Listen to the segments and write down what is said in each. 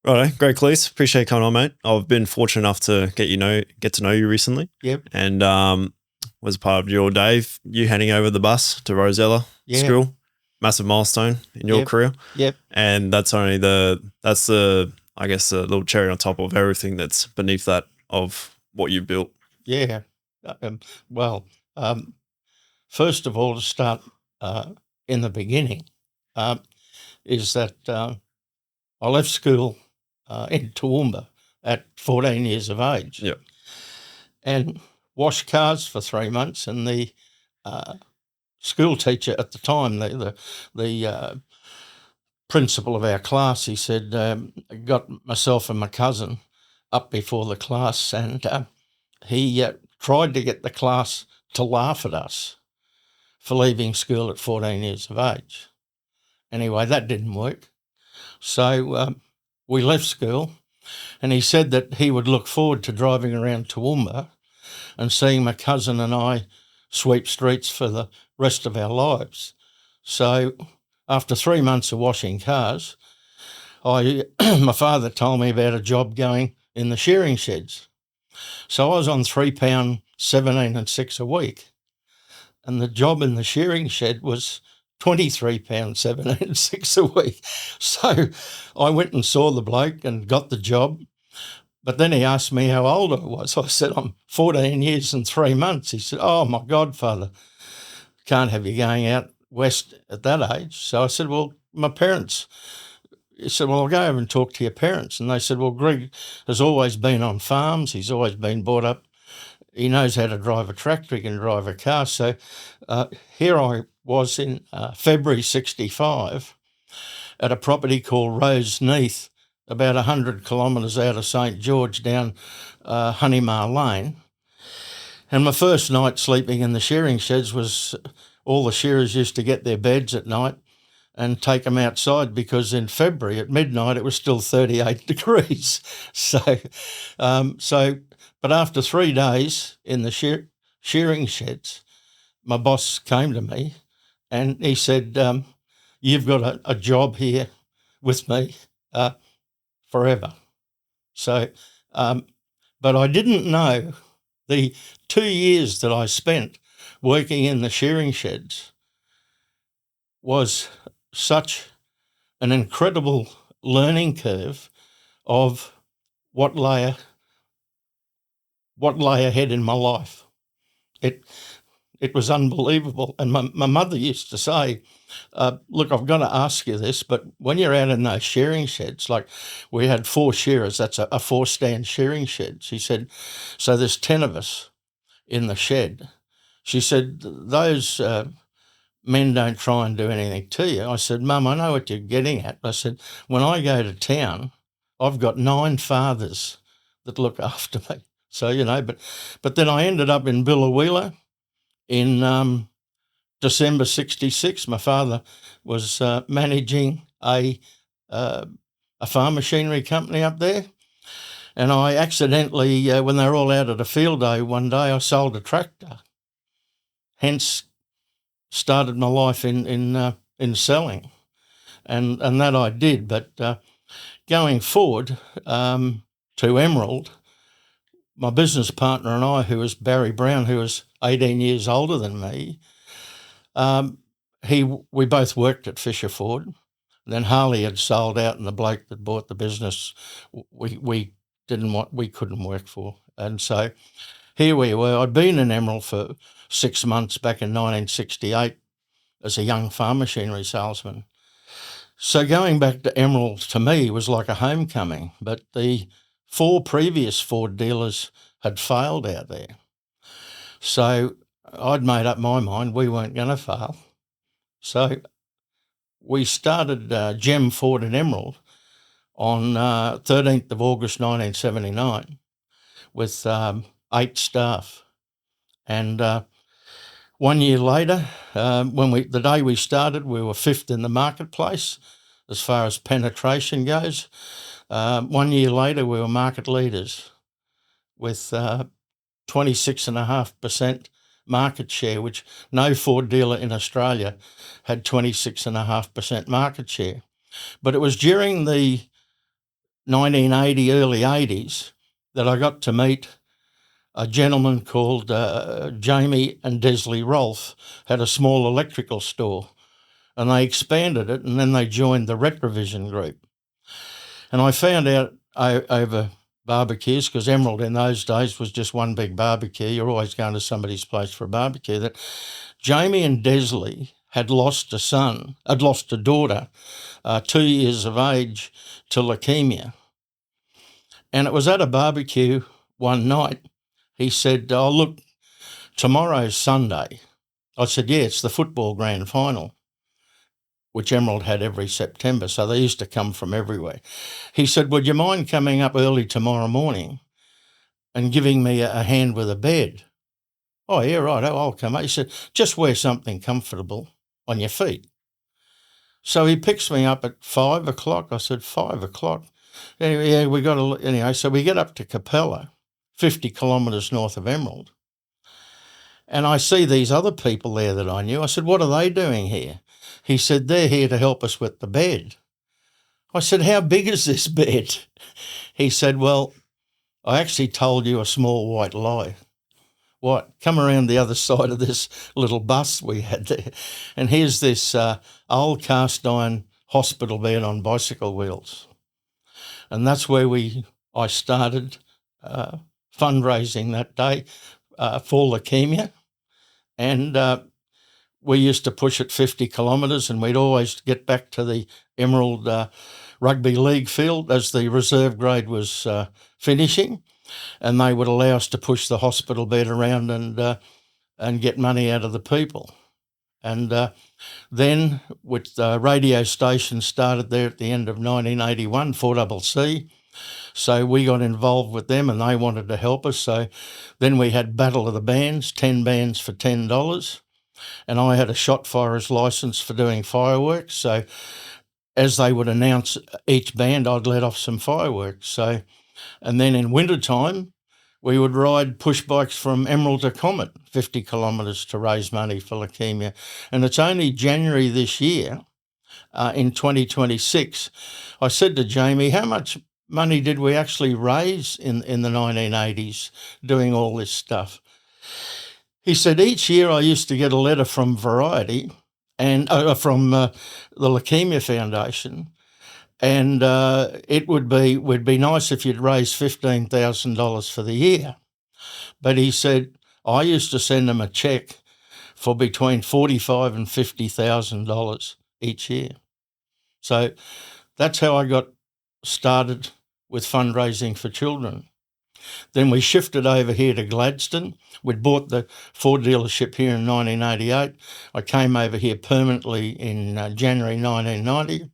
Righto, great, Klease. Appreciate you coming on, mate. I've been fortunate enough to get to know you recently. Yep. And was part of your day, you handing over the bus to Rosella School. Massive milestone in your career. Yep. And that's the I guess the little cherry on top of everything that's beneath that of what you've built. Yeah. First of all, to start in the beginning, is that I left school in Toowoomba at 14 years of age. Yep. And washed cars for 3 months, and the school teacher at the time, the principal of our class, he said, got myself and my cousin up before the class, and he tried to get the class to laugh at us for leaving school at 14 years of age. Anyway, that didn't work. So we left school, and he said that he would look forward to driving around Toowoomba and seeing my cousin and I sweep streets for the rest of our lives. So after 3 months of washing cars, my father told me about a job going in the shearing sheds. So I was on £3, 17 and 6 a week, and the job in the shearing shed was £23, 17 and 6 a week. So I went and saw the bloke and got the job. But then he asked me how old I was. I said, I'm 14 years and 3 months. He said, oh, my godfather, can't have you going out west at that age. So I said, well, my parents. He said, well, I'll go over and talk to your parents. And they said, well, Greg has always been on farms. He's always been brought up. He knows how to drive a tractor. He can drive a car. So here I was in February 65 at a property called Roseneath, about 100 kilometres out of St George, down Honeymar Lane. And my first night sleeping in the shearing sheds was all the shearers used to get their beds at night and take them outside, because in February at midnight it was still 38 degrees. But after 3 days in the shearing sheds, my boss came to me and he said, you've got a job here with me forever. So, but I didn't know the 2 years that I spent working in the shearing sheds was such an incredible learning curve of what lay ahead in my life. It was unbelievable. And my mother used to say, look, I've got to ask you this, but when you're out in those shearing sheds, like we had 4 shearers, that's a 4-stand shearing shed. She said, so there's 10 of us in the shed. She said, those men don't try and do anything to you. I said, Mum, I know what you're getting at. I said, when I go to town, I've got 9 fathers that look after me. So, but then I ended up in Biloela in December 66. My father was managing a farm machinery company up there. And I accidentally, when they were all out at a field day one day, I sold a tractor. Hence, started my life in selling, and that I did. But going forward to Emerald, my business partner and I, who was Barry Brown, who was 18 years older than me, we both worked at Fisher Ford. Then Harley had sold out, and the bloke that bought the business, we couldn't work for. And so here we were. I'd been in Emerald for 6 months back in 1968 as a young farm machinery salesman. So going back to Emerald to me was like a homecoming, but the 4 previous Ford dealers had failed out there. So I'd made up my mind we weren't going to fail. So we started Gem Ford in Emerald on 13th of August 1979 with 8 staff. And 1 year later, the day we started, we were 5th in the marketplace as far as penetration goes. 1 year later, we were market leaders with 26.5% market share, which no Ford dealer in Australia had 26.5% market share. But it was during the 1980, early 80s, that I got to meet a gentleman called Jamie and Desley Rolfe, had a small electrical store, and they expanded it, and then they joined the Retrovision group. And I found out over barbecues, because Emerald in those days was just one big barbecue. You're always going to somebody's place for a barbecue. That Jamie and Desley had lost a daughter, 2 years of age, to leukemia. And it was at a barbecue one night. He said, "Oh, look, tomorrow's Sunday." I said, "Yeah, it's the football grand final," which Emerald had every September, so they used to come from everywhere. He said, "Would you mind coming up early tomorrow morning and giving me a hand with a bed?" "Oh, yeah, right, I'll come up." He said, "Just wear something comfortable on your feet." So he picks me up at 5 o'clock. I said, 5 o'clock? Yeah, we got to, anyway, so we get up to Capella, 50 kilometres north of Emerald. And I see these other people there that I knew. I said, "What are they doing here?" He said, "They're here to help us with the bed." I said, "How big is this bed?" He said, "Well, I actually told you a small white lie." "What?" "Come around the other side of this little bus we had there, and here's this old cast iron hospital bed on bicycle wheels." And that's where I started fundraising that day for leukemia. And we used to push it 50 kilometres, and we'd always get back to the Emerald Rugby League field as the reserve grade was finishing, and they would allow us to push the hospital bed around and get money out of the people. And then with radio stations started there at the end of 1981, 4CC. So we got involved with them, and they wanted to help us. So then we had Battle of the Bands, 10 bands for $10. And I had a shot firer's licence for doing fireworks. So as they would announce each band, I'd let off some fireworks. So, and then in wintertime, we would ride push bikes from Emerald to Comet, 50 kilometres, to raise money for leukemia. And it's only January this year, in 2026, I said to Jamie, "How much money did we actually raise in the 1980s doing all this stuff?" He said, "Each year I used to get a letter from Variety and from the Leukemia Foundation, and would be nice if you'd raise $15,000 for the year." But he said, "I used to send them a cheque for between $45,000 and $50,000 each year." So that's how I got started with fundraising for children. Then we shifted over here to Gladstone. We'd bought the Ford dealership here in 1988. I came over here permanently in January 1990.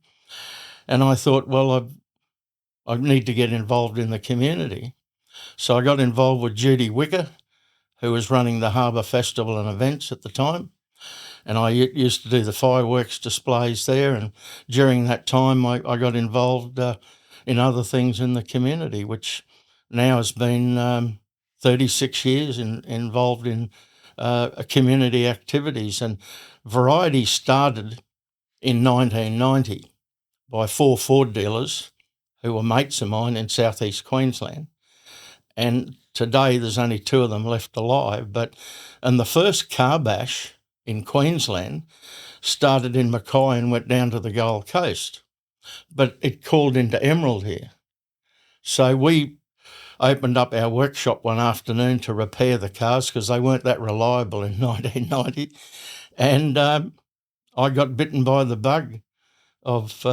And I thought, well, I need to get involved in the community. So I got involved with Judy Wicker, who was running the Harbour Festival and events at the time. And I used to do the fireworks displays there. And during that time, I got involved in other things in the community, which now has been 36 years involved in community activities. And Variety started in 1990 by 4 Ford dealers who were mates of mine in southeast Queensland. And today there's only 2 of them left alive. And the first car bash in Queensland started in Mackay and went down to the Gold Coast. But it called into Emerald here. So we opened up our workshop one afternoon to repair the cars because they weren't that reliable in 1990. And I got bitten by the bug of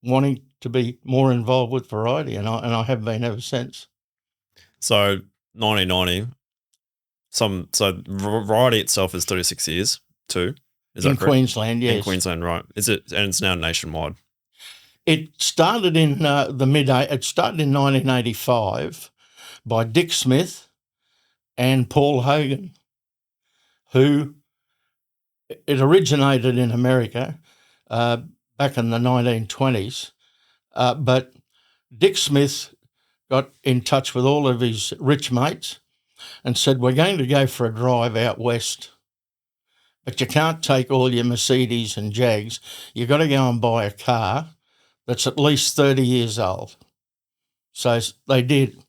wanting to be more involved with Variety, and I have been ever since. So 1990, so Variety itself is 36 years too. Is that correct? In Queensland, yes. In Queensland, right. Is it? And it's now nationwide. It started in It started in 1985 by Dick Smith and Paul Hogan, who it originated in America back in the 1920s. But Dick Smith got in touch with all of his rich mates and said, "We're going to go for a drive out west, but you can't take all your Mercedes and Jags. You've got to go and buy a car that's at least 30 years old. So they did.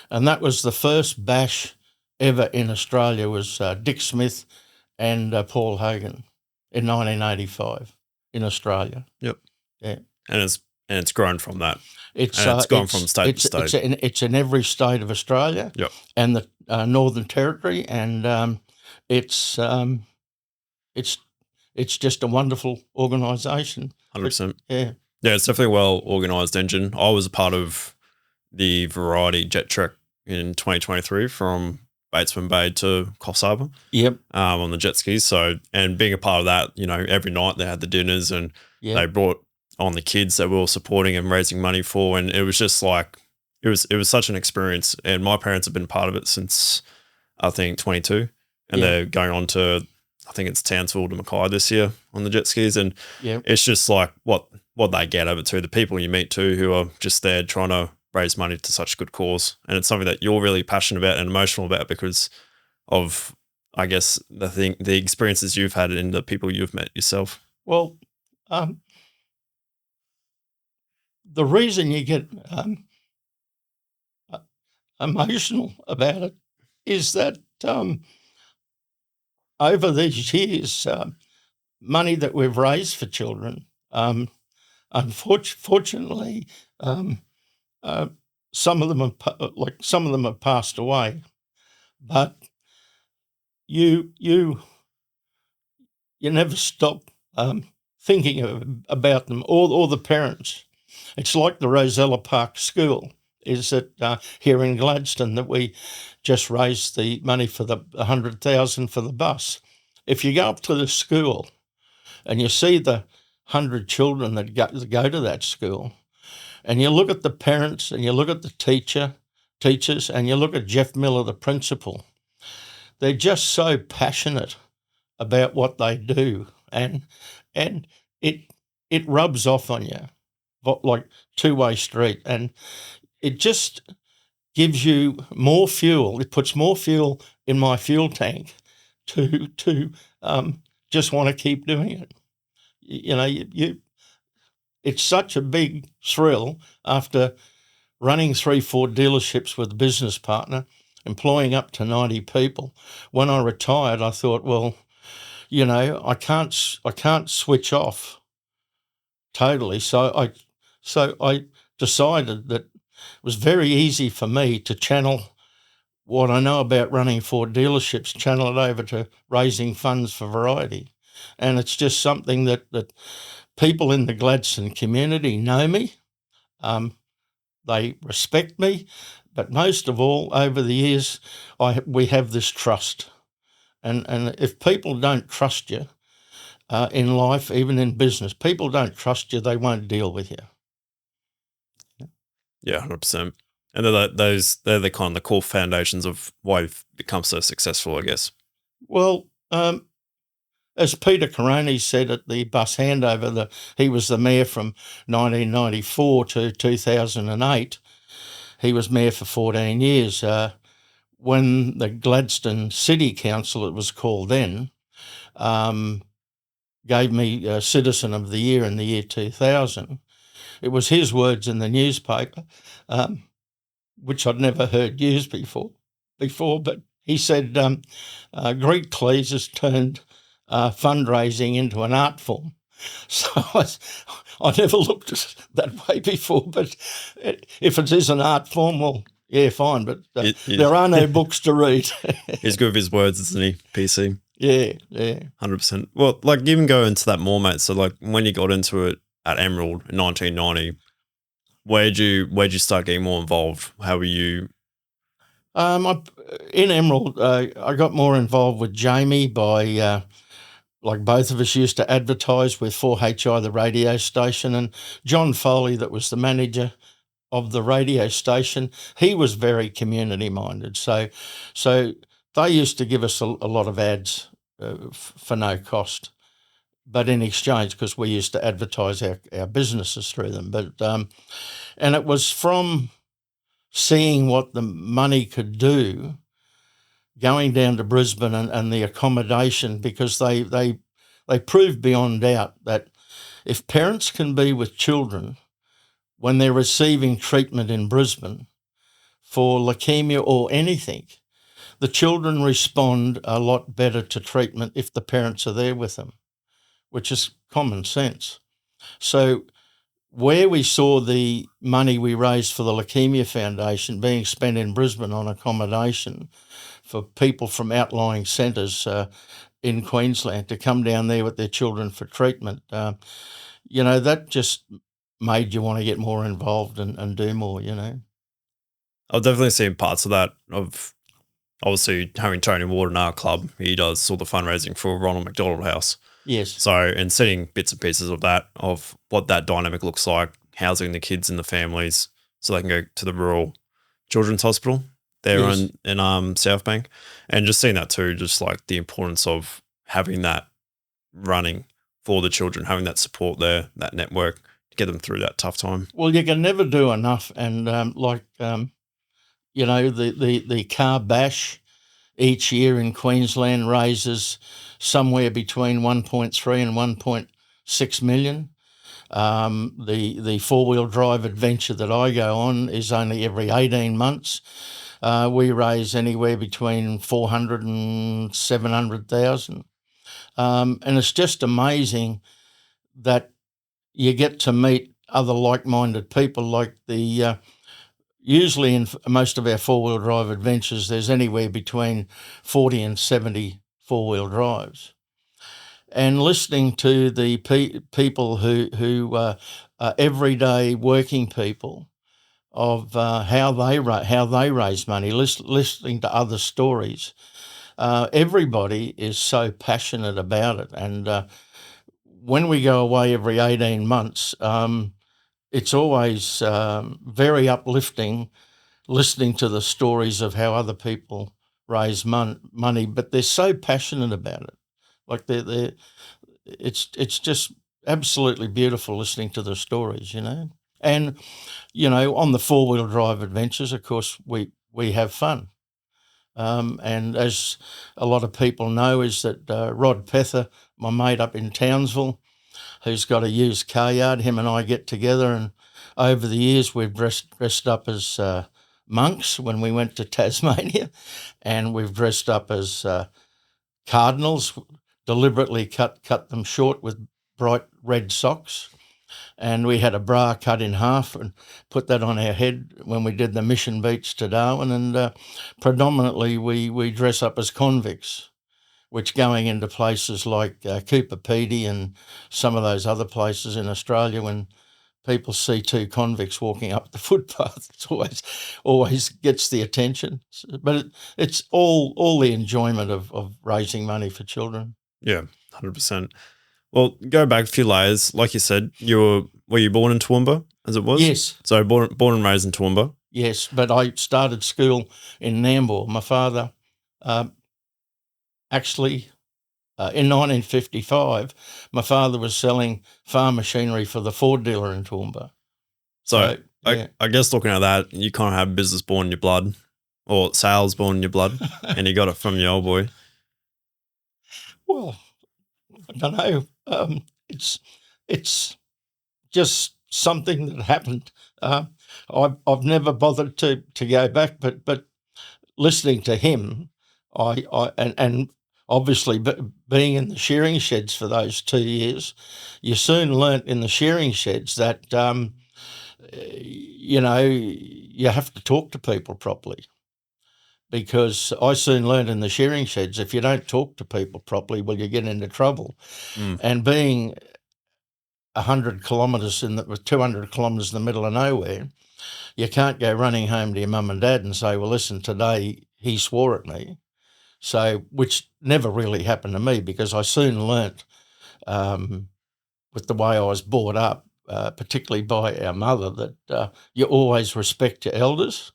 And that was the first bash ever in Australia, was Dick Smith and Paul Hogan in 1985 in Australia. Yep. Yeah. And it's grown from that. It's gone from state to state. It's in every state of Australia. Yep. And the Northern Territory, and it's just a wonderful organisation. 100%. Yeah. Yeah, it's definitely a well organised engine. I was a part of the Variety jet trek in 2023 from Batesman Bay to Coffs Harbour. Yep. On the jet skis. So, and being a part of that, every night they had the dinners, and they brought on the kids that we were supporting and raising money for, and it was just like it was such an experience. And my parents have been part of it since I think 22, and they're going on to, I think it's Townsville to Mackay this year on the jet skis, and it's just like what they get over to, the people you meet too who are just there trying to raise money to such a good cause, and it's something that you're really passionate about and emotional about because of, I guess, the experiences you've had and the people you've met yourself. Well, the reason you get emotional about it is that over these years, money that we've raised for children, unfortunately, some of them have passed away, but you never stop thinking about them or the parents. It's like the Rosella Park School. Is that here in Gladstone that we just raised the money for the 100,000 for the bus. If you go up to the school and you see the 100 children that go to that school, and you look at the parents and you look at the teachers, and you look at Jeff Miller, the principal, they're just so passionate about what they do, and it rubs off on you like two-way street, and it just gives you more fuel. It puts more fuel in my fuel tank to just want to keep doing it. It's such a big thrill after running 3-4 dealerships with a business partner, employing up to 90 people. When I retired, I thought, well, I can't switch off totally. So I decided that it was very easy for me to channel what I know about running 4 dealerships, channel it over to raising funds for Variety. And it's just something that people in the Gladstone community know me. They respect me. But most of all, over the years, we have this trust. And if people don't trust you in life, even in business, people don't trust you, they won't deal with you. Yeah, 100%. And they're the kind of the core foundations of why you've become so successful, I guess. Well, as Peter Caroni said at the bus handover, he was the mayor from 1994 to 2008. He was mayor for 14 years. When the Gladstone City Council, it was called then, gave me Citizen of the Year in the year 2000, it was his words in the newspaper, which I'd never heard used before, but he said, Greek Klease has turned fundraising into an art form. So I never looked at it that way before, but if it is an art form, well, yeah, fine, but there are no books to read. He's good with his words, isn't he, PC? Yeah. 100%. Well, like, even go into that more, mate. So, like, when you got into it at Emerald in 1990, where'd you start getting more involved? How were you? In Emerald, I got more involved with Jamie by, like both of us used to advertise with 4HI, the radio station, and John Foley, that was the manager of the radio station, he was very community minded. So they used to give us a lot of ads for no cost, but in exchange, because we used to advertise our businesses through them. But and it was from seeing what the money could do, going down to Brisbane and the accommodation, because they proved beyond doubt that if parents can be with children when they're receiving treatment in Brisbane for leukemia or anything, the children respond a lot better to treatment if the parents are there with them, which is common sense. So where we saw the money we raised for the Leukemia Foundation being spent in Brisbane on accommodation for people from outlying centres in Queensland to come down there with their children for treatment, that just made you want to get more involved and do more, I've definitely seen parts of that, of obviously having Tony Ward in our club. He does all the fundraising for Ronald McDonald House. Yes. So, and seeing bits and pieces of that, of what that dynamic looks like, housing the kids and the families so they can go to the rural children's hospital there Yes. in South Bank. And just seeing that too, just like the importance of having that running for the children, having that support there, that network to get them through that tough time. Well, you can never do enough. And the car bash each year in Queensland raises somewhere between 1.3 and 1.6 million. The four-wheel drive adventure that I go on is only every 18 months. We raise anywhere between 400 and 700,000. And it's just amazing that you get to meet other like-minded people. Like usually in most of our four-wheel drive adventures, there's anywhere between 40 and 70 four-wheel drives. And listening to the people who are everyday working people, of how they raise money, listening to other stories. Everybody is so passionate about it. And when we go away every 18 months, it's always very uplifting listening to the stories of how other people raise money, but they're so passionate about it. Like it's just absolutely beautiful listening to the stories, And, on the four-wheel drive adventures, of course, we have fun. And as a lot of people know, is that Rod Pether, my mate up in Townsville, who's got a used car yard, him and I get together, and over the years we've dressed up as monks when we went to Tasmania, and we've dressed up as cardinals, deliberately cut them short with bright red socks. And we had a bra cut in half and put that on our head when we did the Mission Beach to Darwin. And predominantly we dress up as convicts, which going into places like Cooper Pedy and some of those other places in Australia, when people see two convicts walking up the footpath, it's always gets the attention. But it's all the enjoyment of raising money for children. Yeah, 100%. Well, go back a few layers. Like you said, were you born in Toowoomba, as it was? Yes. So born and raised in Toowoomba? Yes, but I started school in Nambour. My father actually, in 1955, my father was selling farm machinery for the Ford dealer in Toowoomba. So yeah. I guess looking at that, you kind of have business born in your blood, or sales born in your blood, and you got it from your old boy. Well, I don't know. It's just something that happened. I've never bothered to go back, but listening to him, and obviously being in the shearing sheds for those 2 years, you soon learnt in the shearing sheds that you have to talk to people properly. Because I soon learned in the shearing sheds, if you don't talk to people properly, well, you get into trouble. And being 100 kilometres with 200 kilometres in the middle of nowhere, you can't go running home to your mum and dad and say, well, listen, today he swore at me. So, which never really happened to me, because I soon learnt with the way I was brought up, particularly by our mother, that you always respect your elders.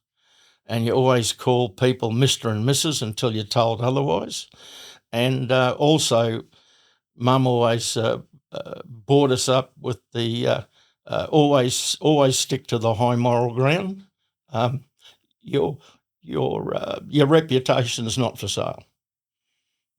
And you always call people Mr. and Mrs. until you're told otherwise. And also, Mum always brought us up with the always stick to the high moral ground. Your reputation is not for sale,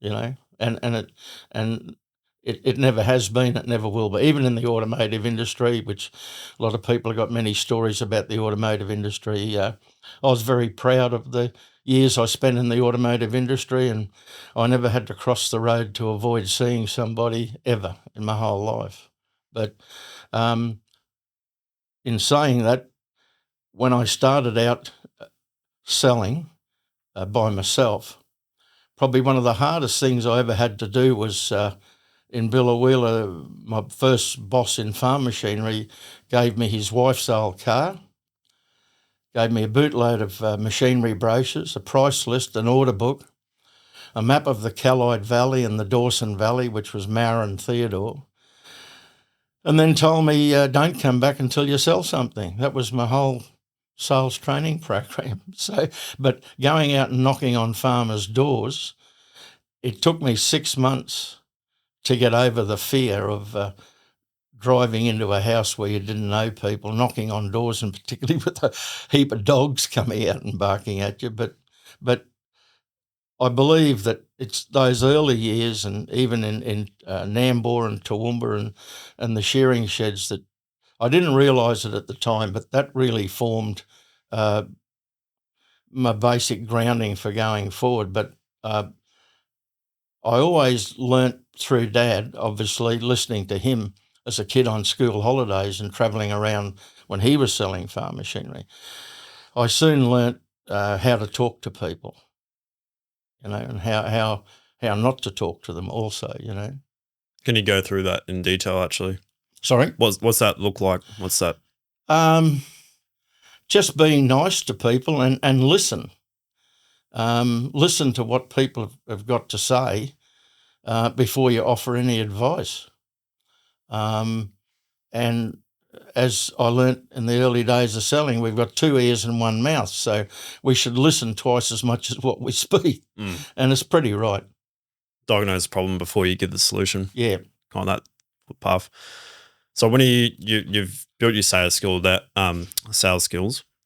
and It never has been, it never will be. Even in the automotive industry, which a lot of people have got many stories about the automotive industry. I was very proud of the years I spent in the automotive industry, and I never had to cross the road to avoid seeing somebody ever in my whole life. But in saying that, when I started out selling by myself, probably one of the hardest things I ever had to do was in Biloela. My first boss in farm machinery gave me his wife's old car, gave me a bootload of machinery brochures, a price list, an order book, a map of the Callide Valley and the Dawson Valley, which was Mara and Theodore, and then told me, don't come back until you sell something. That was my whole sales training program. So, but going out and knocking on farmers' doors, it took me 6 months to get over the fear of driving into a house where you didn't know people, knocking on doors, and particularly with a heap of dogs coming out and barking at you. But I believe that it's those early years, and even in Nambour and Toowoomba and the shearing sheds, that I didn't realise it at the time, but that really formed my basic grounding for going forward. But I always learnt through Dad, obviously, listening to him as a kid on school holidays and travelling around when he was selling farm machinery. I soon learnt how to talk to people, and how not to talk to them also, Can you go through that in detail, actually? Sorry? What's that look like? What's that? Just being nice to people and listen. Listen to what people have got to say before you offer any advice. And as I learnt in the early days of selling, we've got 2 ears and 1 mouth, so we should listen twice as much as what we speak. And it's pretty right. Diagnose the problem before you give the solution. Yeah. On that path. So when you've built your sales skills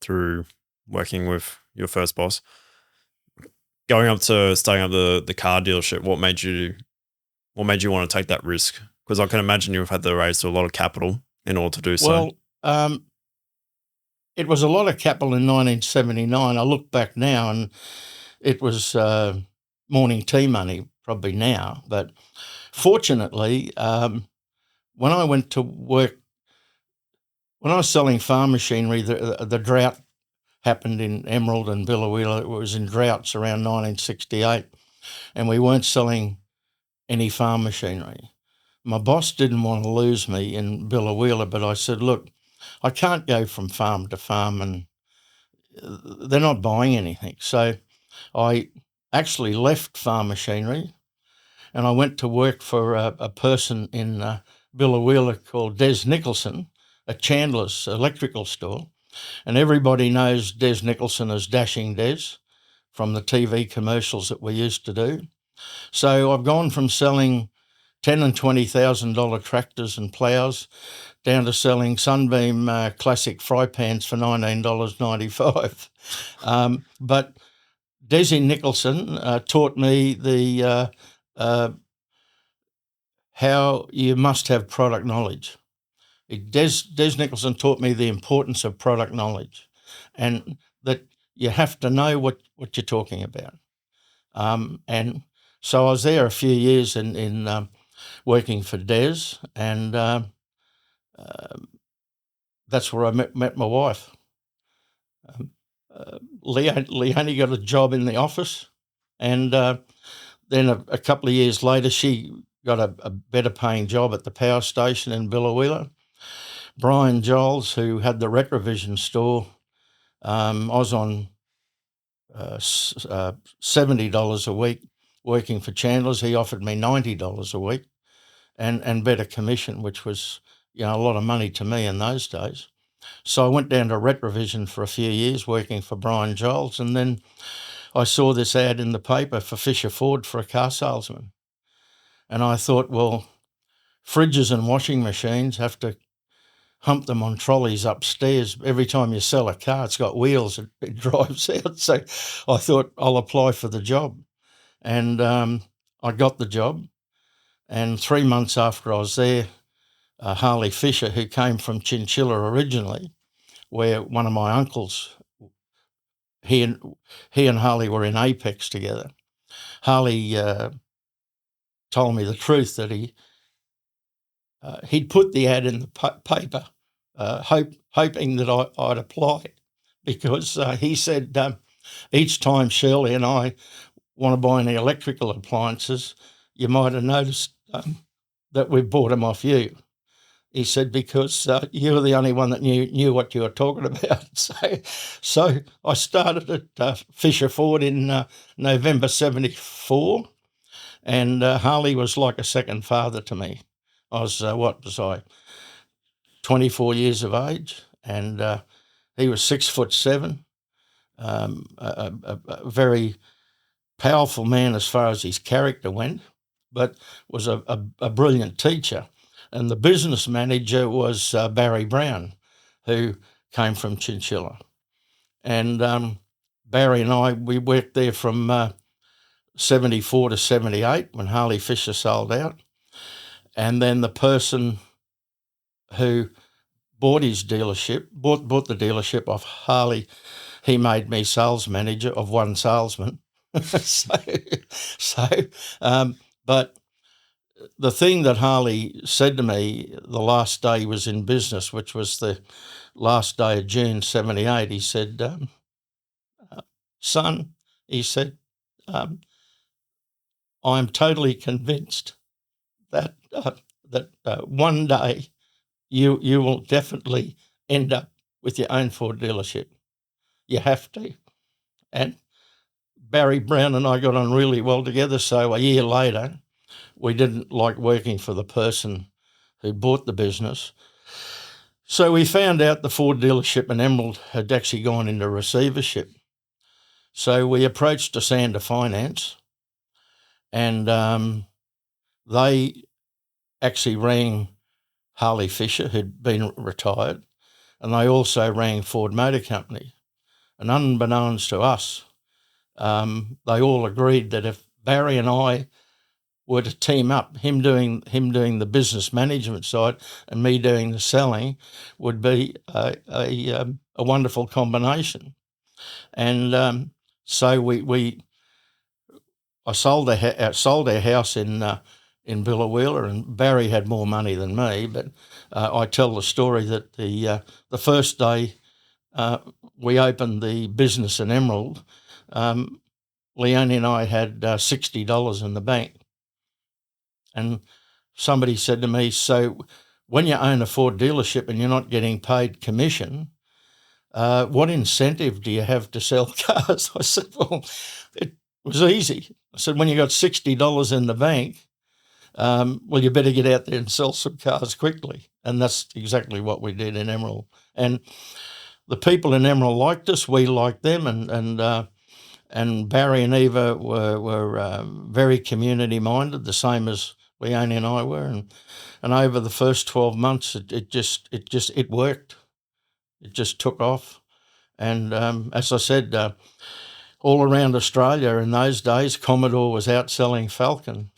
through working with your first boss, going up to starting up the car dealership, what made you want to take that risk? Because I can imagine you've had to raise a lot of capital in order to do so. Well, it was a lot of capital in 1979. I look back now and it was morning tea money probably now. But fortunately, when I went to work, when I was selling farm machinery, the drought happened in Emerald and Biloela. It was in droughts around 1968, and we weren't selling any farm machinery. My boss didn't want to lose me in Biloela, but I said, look, I can't go from farm to farm and they're not buying anything. So I actually left farm machinery and I went to work for a person in Biloela called Des Nicholson at Chandler's electrical store. And everybody knows Des Nicholson as Dashing Des from the TV commercials that we used to do. So I've gone from selling $10,000 and $20,000 tractors and ploughs down to selling Sunbeam classic fry pans for $19.95. But Desi Nicholson taught me how you must have product knowledge. Des Nicholson taught me the importance of product knowledge, and that you have to know what you're talking about. And so I was there a few years in working for Des, and that's where I met my wife. Leonie got a job in the office, and then a couple of years later, she got a better paying job at the power station in Biloela. Brian Giles, who had the Retrovision store, I was on $70 a week working for Chandler's. He offered me $90 a week and better commission, which was a lot of money to me in those days. So I went down to Retrovision for a few years working for Brian Giles, and then I saw this ad in the paper for Fisher Ford for a car salesman. And I thought, well, fridges and washing machines have to hump them on trolleys upstairs. Every time you sell a car, it's got wheels, it drives out. So I thought I'll apply for the job. And I got the job. And 3 months after I was there, Harley Fisher, who came from Chinchilla originally, where one of my uncles, he and Harley were in Apex together. Harley told me the truth that he'd put the ad in the paper, hoping that I'd apply, because he said, each time Shirley and I want to buy any electrical appliances, you might have noticed that we've bought them off you. He said, because you were the only one that knew what you were talking about. So I started at Fisher Ford in November 1974, and Harley was like a second father to me. I was, 24 years of age, and he was 6'7", a very powerful man as far as his character went, but was a brilliant teacher. And the business manager was Barry Brown, who came from Chinchilla. And Barry and I, we worked there from 74 to 78 when Harley Fisher sold out. And then the person who bought the dealership off Harley, he made me sales manager of one salesman. But the thing that Harley said to me the last day he was in business, which was the last day of June 78, he said, son, he said, I'm totally convinced that one day you will definitely end up with your own Ford dealership. You have to. And Barry Brown and I got on really well together, so a year later, we didn't like working for the person who bought the business. So we found out the Ford dealership in Emerald had actually gone into receivership. So we approached Asanda Finance, and they actually rang Harley Fisher, who'd been retired, and they also rang Ford Motor Company. And unbeknownst to us, they all agreed that if Barry and I were to team up, him doing the business management side and me doing the selling, would be a wonderful combination. And so I sold our house in Biloela, and Barry had more money than me. But I tell the story that the first day we opened the business in Emerald, Leonie and I had $60 in the bank. And somebody said to me, so when you own a Ford dealership and you're not getting paid commission, what incentive do you have to sell cars? I said, well, it was easy. I said, when you got $60 in the bank, well, you better get out there and sell some cars quickly. And that's exactly what we did in Emerald. And the people in Emerald liked us, we liked them, and Barry and Eva were very community-minded, the same as Leonie and I were, and over the first 12 months, it worked. It just took off, and as I said, all around Australia in those days, Commodore was outselling Falcon.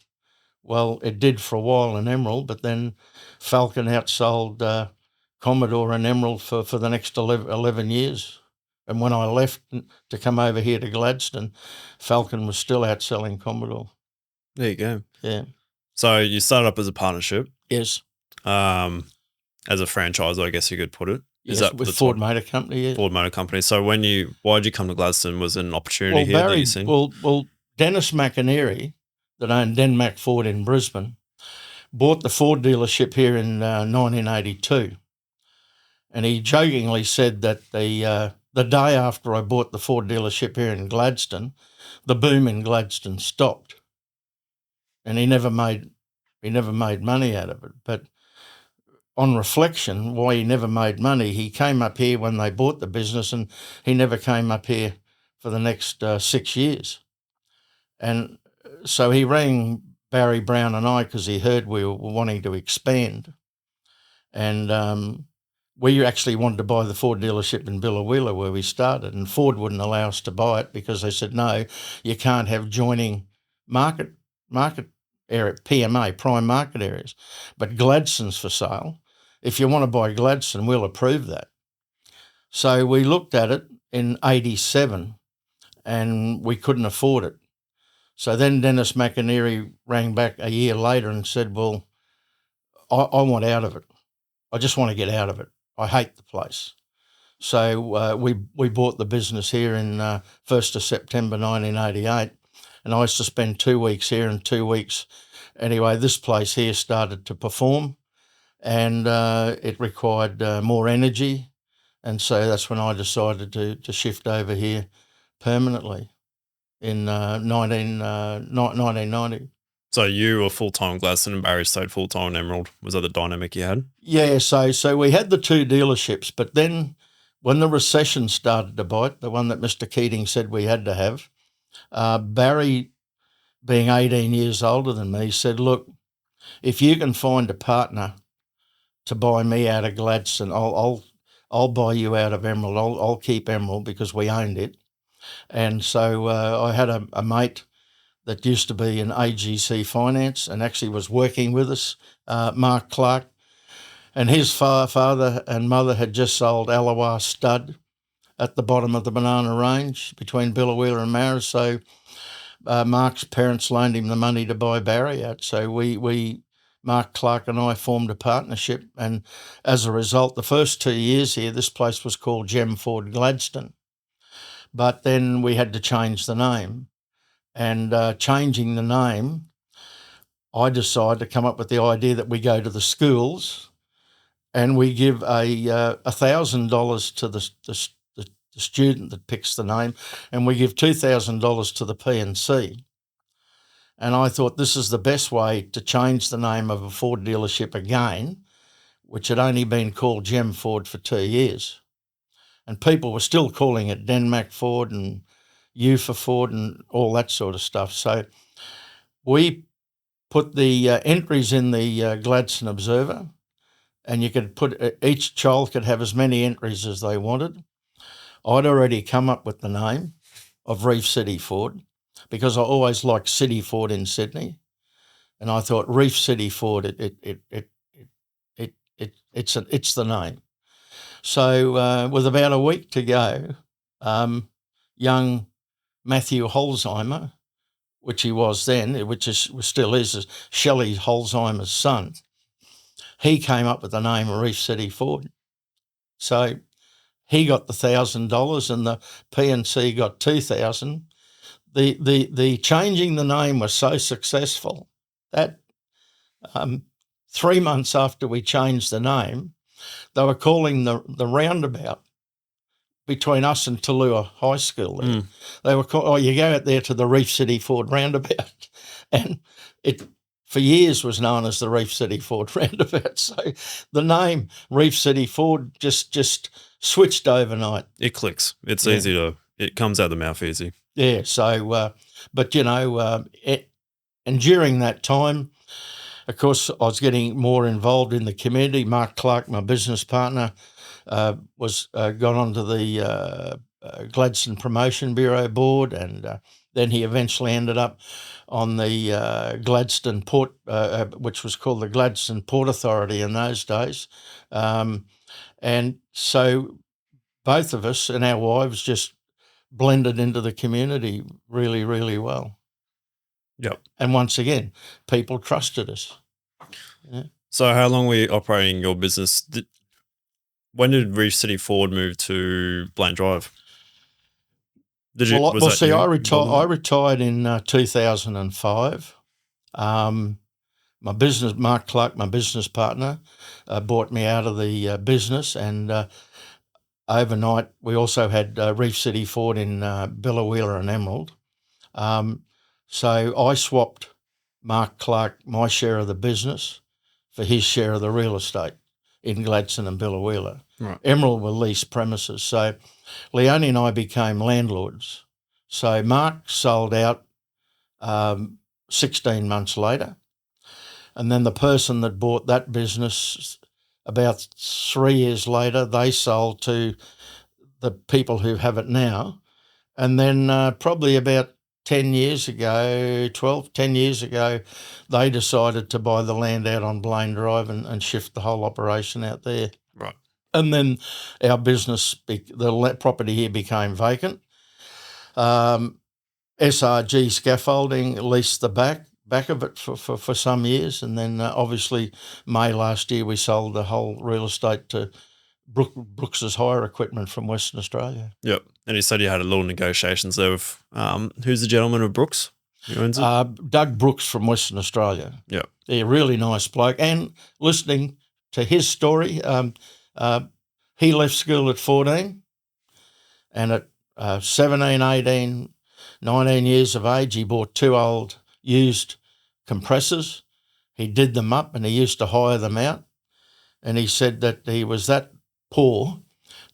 Well, it did for a while in Emerald, but then Falcon outsold Commodore and Emerald for the next 11 years. And when I left to come over here to Gladstone, Falcon was still outselling Commodore. There you go. Yeah. So you started up as a partnership. Yes. As a franchise, I guess you could put it. Is that with Ford Motor Company? Yeah. Ford Motor Company. So why did you come to Gladstone? Was it an opportunity here that you seen? Well, Dennis McInerney, that owned Denmac Ford in Brisbane, bought the Ford dealership here in 1982. And he jokingly said that the day after I bought the Ford dealership here in Gladstone, the boom in Gladstone stopped. And he never made money out of it. But on reflection, why he never made money, he came up here when they bought the business, and he never came up here for the next 6 years. And so he rang Barry Brown and I because he heard we were wanting to expand. And we actually wanted to buy the Ford dealership in Biloela where we started, and Ford wouldn't allow us to buy it because they said, no, you can't have joining market area, PMA, prime market areas. But Gladstone's for sale. If you want to buy Gladstone, we'll approve that. So we looked at it in 87 and we couldn't afford it. So then Dennis McInerney rang back a year later and said, well, I want out of it. I just want to get out of it. I hate the place. So we bought the business here in 1st of September 1988, and I used to spend 2 weeks here and 2 weeks. Anyway, this place here started to perform, and it required more energy, and so that's when I decided to shift over here permanently in 1990. So you were full-time Gladstone and Barry stayed full-time Emerald. Was that the dynamic you had? Yeah, so we had the two dealerships, but then when the recession started to bite, the one that Mr. Keating said we had to have, Barry, being 18 years older than me, said, look, if you can find a partner to buy me out of Gladstone, I'll buy you out of Emerald. I'll keep Emerald because we owned it. And so I had a mate that used to be in AGC Finance and actually was working with us, Mark Clark, and his father and mother had just sold Alawa Stud at the bottom of the Banana Range between Biloela and Marra. So Mark's parents loaned him the money to buy Barry out. So we Mark Clark and I formed a partnership, and as a result, the first 2 years here, this place was called Gem Ford Gladstone. But then we had to change the name. And changing the name, I decided to come up with the idea that we go to the schools and we give $1,000 to the student that picks the name, and we give $2,000 to the P&C. And I thought this is the best way to change the name of a Ford dealership again, which had only been called Gem Ford for 2 years. And people were still calling it Denmac Ford and Ufa Ford and all that sort of stuff. So we put the entries in the Gladstone Observer, and you could put, each child could have as many entries as they wanted. I'd already come up with the name of Reef City Ford because I always liked City Ford in Sydney, and I thought Reef City Ford, it's the name. So with about a week to go, young Matthew Holzheimer, which he was then, still is Shelley Holzheimer's son, he came up with the name of Reef City Ford. So he got the $1,000 and the P&C got $2,000. The changing the name was so successful that 3 months after we changed the name, they were calling the roundabout between us and Tallua High School there. They were called, you go out there to the Reef City Ford roundabout. And it, for years, was known as the Reef City Ford roundabout. So the name Reef City Ford just switched overnight. It clicks. It's easy to, it comes out of the mouth easy. Yeah, so, but, you know, and during that time, of course, I was getting more involved in the community. Mark Clark, my business partner, was got onto the Gladstone Promotion Bureau board, and then he eventually ended up on the Gladstone Port, which was called the Gladstone Port Authority in those days. And so both of us and our wives just blended into the community really, really well. Yep. And once again, people trusted us. Yeah. So how long were you operating your business? When did Reef City Ford move to Bland Drive? Did you? I retired in 2005. My business, Mark Clark, my business partner, bought me out of the business, and overnight we also had Reef City Ford in Biloela and Emerald. So I swapped Mark Clark, my share of the business, for his share of the real estate in Gladstone and Biloela. Right. Emerald were leased premises. So Leone and I became landlords. So Mark sold out 16 months later. And then the person that bought that business about 3 years later, they sold to the people who have it now. And then probably about 10 years ago, 10 years ago, they decided to buy the land out on Blaine Drive and shift the whole operation out there. Right. And then our business, the property here became vacant. SRG Scaffolding leased the back of it for some years. And then obviously May last year, we sold the whole real estate to Brooks's Hire Equipment from Western Australia. Yep. And you said you had a little negotiations there with, who's the gentleman of Brooks? Who owns it? Doug Brooks from Western Australia. Yeah. He's a really nice bloke. And listening to his story, he left school at 14, and at 17, 18, 19 years of age, he bought 2 old used compressors. He did them up and he used to hire them out. And he said that he was that poor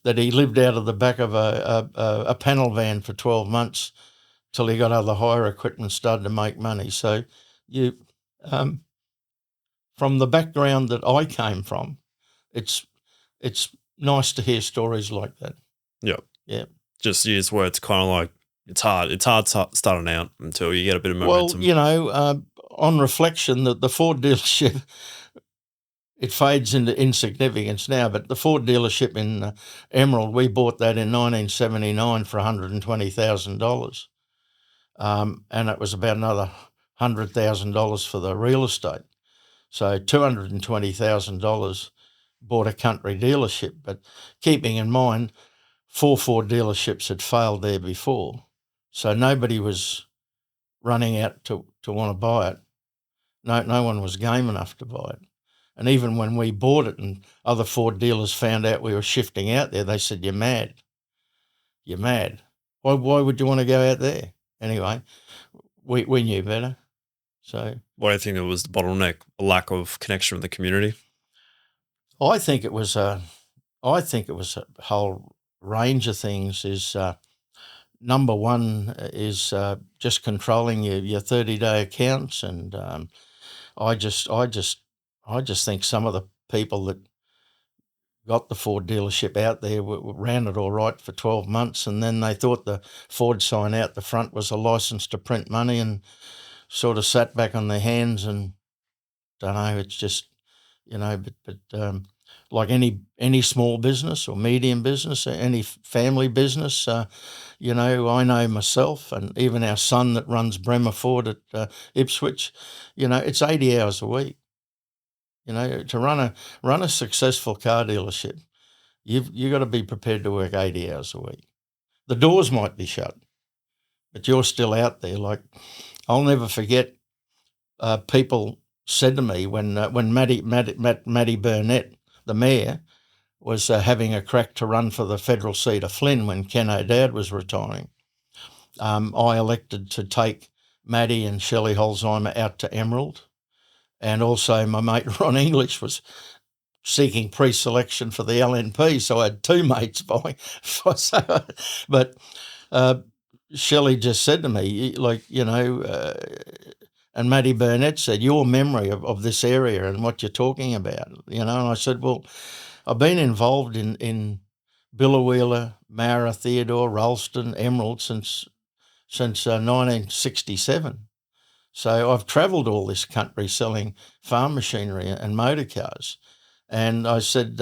that he lived out of the back of a panel van for 12 months till he got other hire equipment, started to make money. So you, from the background that I came from, it's nice to hear stories like that. Yeah. Yeah. Just years where it's kind of like, it's hard starting out until you get a bit of momentum. Well, on reflection, the Ford dealership, it fades into insignificance now, but the Ford dealership in Emerald, we bought that in 1979 for $120,000. And it was about another $100,000 for the real estate. So $220,000 bought a country dealership. But keeping in mind, 4 Ford dealerships had failed there before. So nobody was running out to want to buy it. No one was game enough to buy it. And even when we bought it and other Ford dealers found out we were shifting out there, they said, "You're mad. You're mad. Why would you want to go out there?" Anyway, we knew better. So what do you think it was the bottleneck? A lack of connection with the community? I think it was a whole range of things. Is number one is just controlling your 30-day accounts, and I just think some of the people that got the Ford dealership out there ran it all right for 12 months, and then they thought the Ford sign out the front was a license to print money, and sort of sat back on their hands. And don't know, it's just, but like any small business or medium business, any family business, I know myself and even our son that runs Bremer Ford at Ipswich, it's 80 hours a week. To run a successful car dealership, you've got to be prepared to work 80 hours a week. The doors might be shut, but you're still out there. Like, I'll never forget, people said to me when Matty Burnett, the mayor, was having a crack to run for the federal seat of Flynn when Ken O'Dowd was retiring. I elected to take Matty and Shelley Holzheimer out to Emerald, and also my mate Ron English was seeking pre-selection for the LNP, so I had 2 mates buying. But Shelley just said to me, and Matty Burnett said, "Your memory of this area and what you're talking about," and I said, "Well, I've been involved in Biloela, Mara, Theodore, Ralston, Emerald since 1967. So I've travelled all this country selling farm machinery and motor cars." And I said,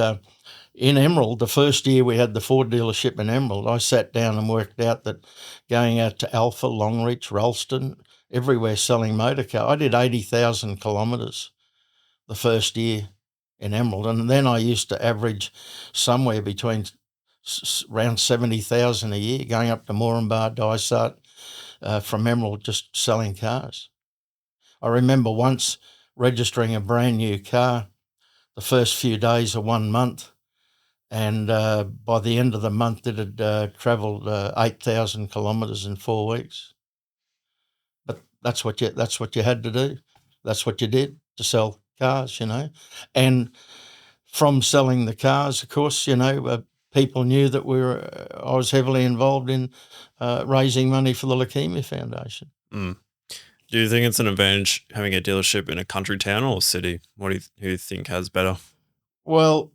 in Emerald, the first year we had the Ford dealership in Emerald, I sat down and worked out that going out to Alpha, Longreach, Ralston, everywhere selling motor car, I did 80,000 kilometres the first year in Emerald. And then I used to average somewhere between around 70,000 a year, going up to Moranbah, Dysart, from Emerald, just selling cars. I remember once registering a brand new car the first few days of 1 month, and by the end of the month it had travelled 8,000 kilometres in 4 weeks. But that's what you had to do. That's what you did to sell cars, And from selling the cars, of course, people knew that I was heavily involved in raising money for the Leukemia Foundation. Mm. Do you think it's an advantage having a dealership in a country town or city? Who do you think has better? Well,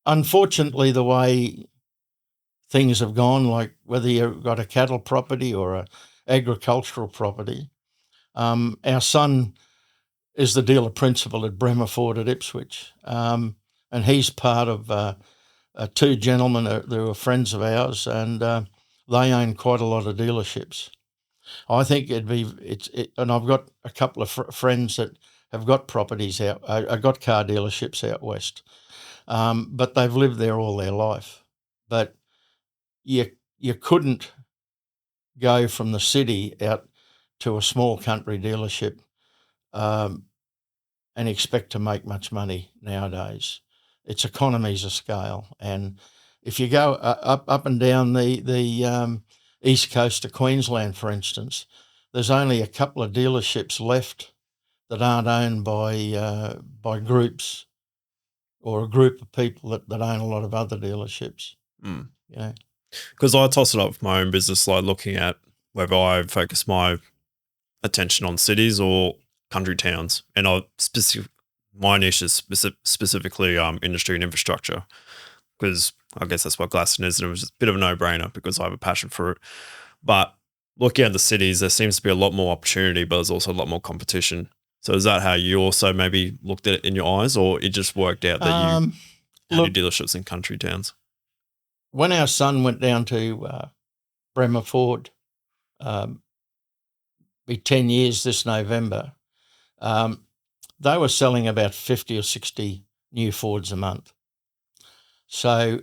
unfortunately, the way things have gone, like whether you've got a cattle property or agricultural property. Our son is the dealer principal at Bremer Ford at Ipswich, and he's part of two gentlemen who are friends of ours, and they own quite a lot of dealerships. I think and I've got a couple of friends that have got properties out. I got car dealerships out west, but they've lived there all their life. But you couldn't go from the city out to a small country dealership and expect to make much money nowadays. It's economies of scale, and if you go up and down the east coast of Queensland, for instance, there's only a couple of dealerships left that aren't owned by groups or a group of people that own a lot of other dealerships. Mm. You know, because I toss it up with my own business, like looking at whether I focus my attention on cities or country towns, and my niche is specifically industry and infrastructure, because I guess that's what Gladstone is, and it was just a bit of a no-brainer because I have a passion for it. But looking at the cities, there seems to be a lot more opportunity, but there's also a lot more competition. So is that how you also maybe looked at it in your eyes, or it just worked out that you had your dealerships in country towns? When our son went down to Bremer Ford, be 10 years this November, they were selling about 50 or 60 new Fords a month. So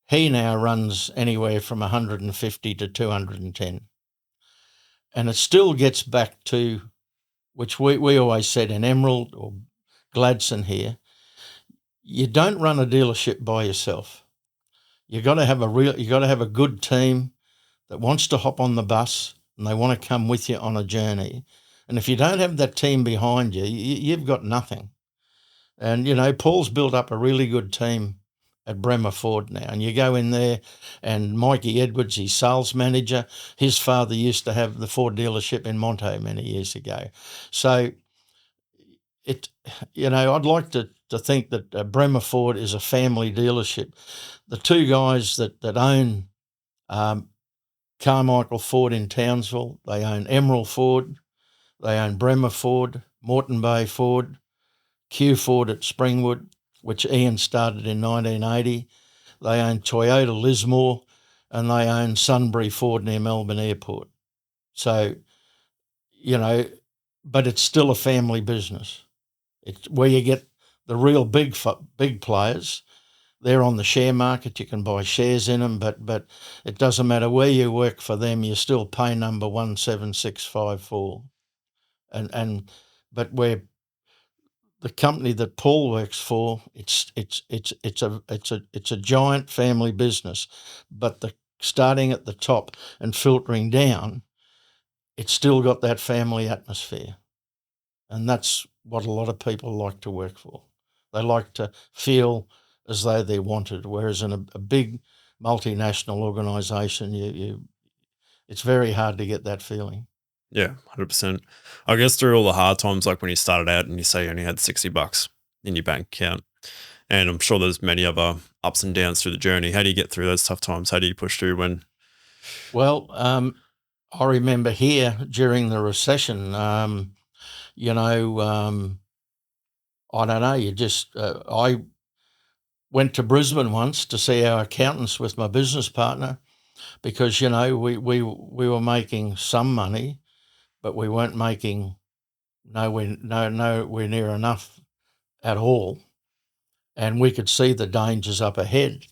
he now runs anywhere from 150 to 210. And it still gets back to, which we always said in Emerald or Gladstone here, you don't run a dealership by yourself. You got to have a good team that wants to hop on the bus and they want to come with you on a journey. And if you don't have that team behind you, you've got nothing. And, you know, Paul's built up a really good team at Bremer Ford now. And you go in there and Mikey Edwards, his sales manager, his father used to have the Ford dealership in Monto many years ago. So I'd like to think that Bremer Ford is a family dealership. The two guys that own Carmichael Ford in Townsville, they own Emerald Ford, they own Bremer Ford, Moreton Bay Ford, Q Ford at Springwood, which Ian started in 1980. They own Toyota Lismore, and they own Sunbury Ford near Melbourne Airport. So, but it's still a family business. It's where you get the real big players. They're on the share market. You can buy shares in them, but it doesn't matter where you work for them. You still pay number 17654, but where the company that Paul works for, it's a giant family business, but starting at the top and filtering down, it's still got that family atmosphere, and that's what a lot of people like to work for. They like to feel as though they're wanted, whereas in a big multinational organisation, it's very hard to get that feeling. Yeah, 100%. I guess through all the hard times, like when you started out and you say you only had $60 in your bank account, and I'm sure there's many other ups and downs through the journey. How do you get through those tough times? How do you push through when? Well, I remember here during the recession, I don't know, I went to Brisbane once to see our accountants with my business partner because, we were making some money, but we weren't making nowhere near enough at all. And we could see the dangers up ahead.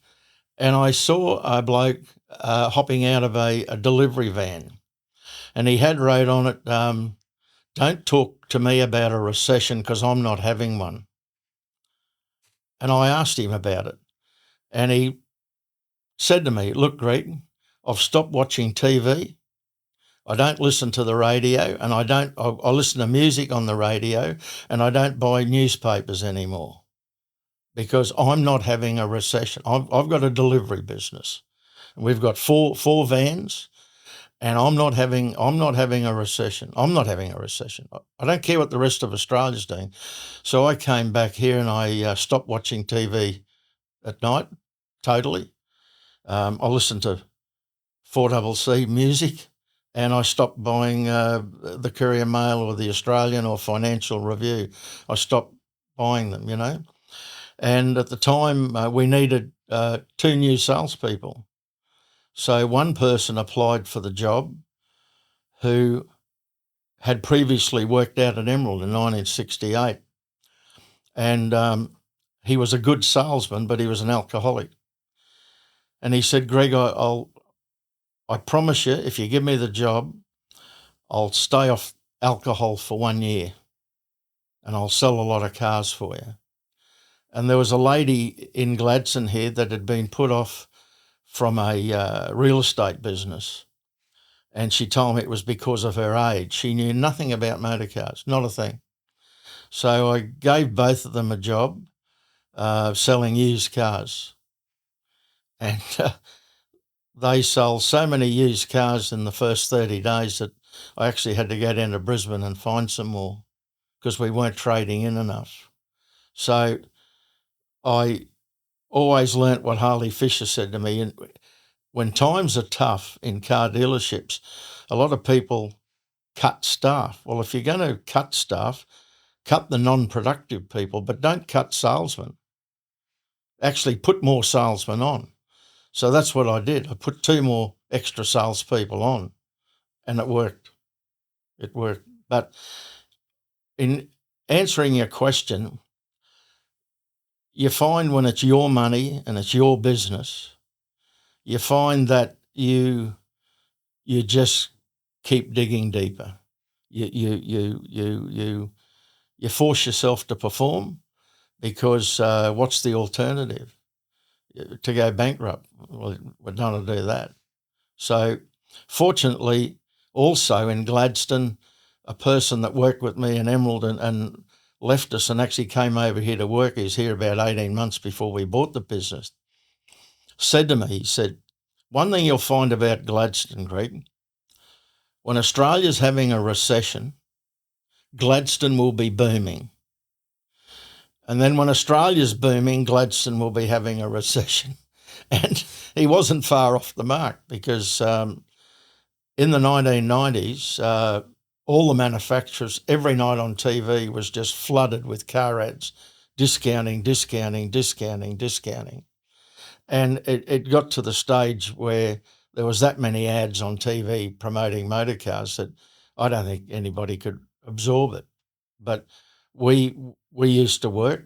And I saw a bloke hopping out of a delivery van, and he had wrote on it, "Don't talk to me about a recession because I'm not having one." And I asked him about it, and he said to me, "Look, Greg, I've stopped watching TV. I don't listen to the radio, and I listen to music on the radio, and I don't buy newspapers anymore because I'm not having a recession. I've got a delivery business, and we've got four vans, and I'm not having a recession. I'm not having a recession. I don't care what the rest of Australia's doing." So I came back here and I stopped watching TV at night totally. I listened to 4CC music, and I stopped buying the Courier Mail or the Australian or Financial Review. I stopped buying them, you know. And at the time, we needed 2 new salespeople. So one person applied for the job who had previously worked out at Emerald in 1968. And he was a good salesman, but he was an alcoholic. And he said, Greg, I promise you, if you give me the job, I'll stay off alcohol for 1 year and I'll sell a lot of cars for you. And there was a lady in Gladstone here that had been put off from a real estate business. And she told me it was because of her age. She knew nothing about motor cars, not a thing. So I gave both of them a job selling used cars. And they sold so many used cars in the first 30 days that I actually had to go down to Brisbane and find some more because we weren't trading in enough. So I always learnt what Harley Fisher said to me. And when times are tough in car dealerships, a lot of people cut staff. Well, if you're going to cut staff, cut the non-productive people, but don't cut salesmen. Actually put more salesmen on. So that's what I did. I put 2 more extra salespeople on, and it worked. It worked. But in answering your question, you find when it's your money and it's your business, you find that you just keep digging deeper. You force yourself to perform because what's the alternative? To go bankrupt. Well, we don't want to do that. So fortunately, also in Gladstone, a person that worked with me in Emerald and left us and actually came over here to work, he's here about 18 months before we bought the business, said to me, he said, one thing you'll find about Gladstone, Greg, when Australia's having a recession, Gladstone will be booming. And then when Australia's booming, Gladstone will be having a recession. And he wasn't far off the mark because in the 1990s, all the manufacturers, every night on TV was just flooded with car ads, discounting. And it got to the stage where there was that many ads on TV promoting motor cars that I don't think anybody could absorb it. But we used to work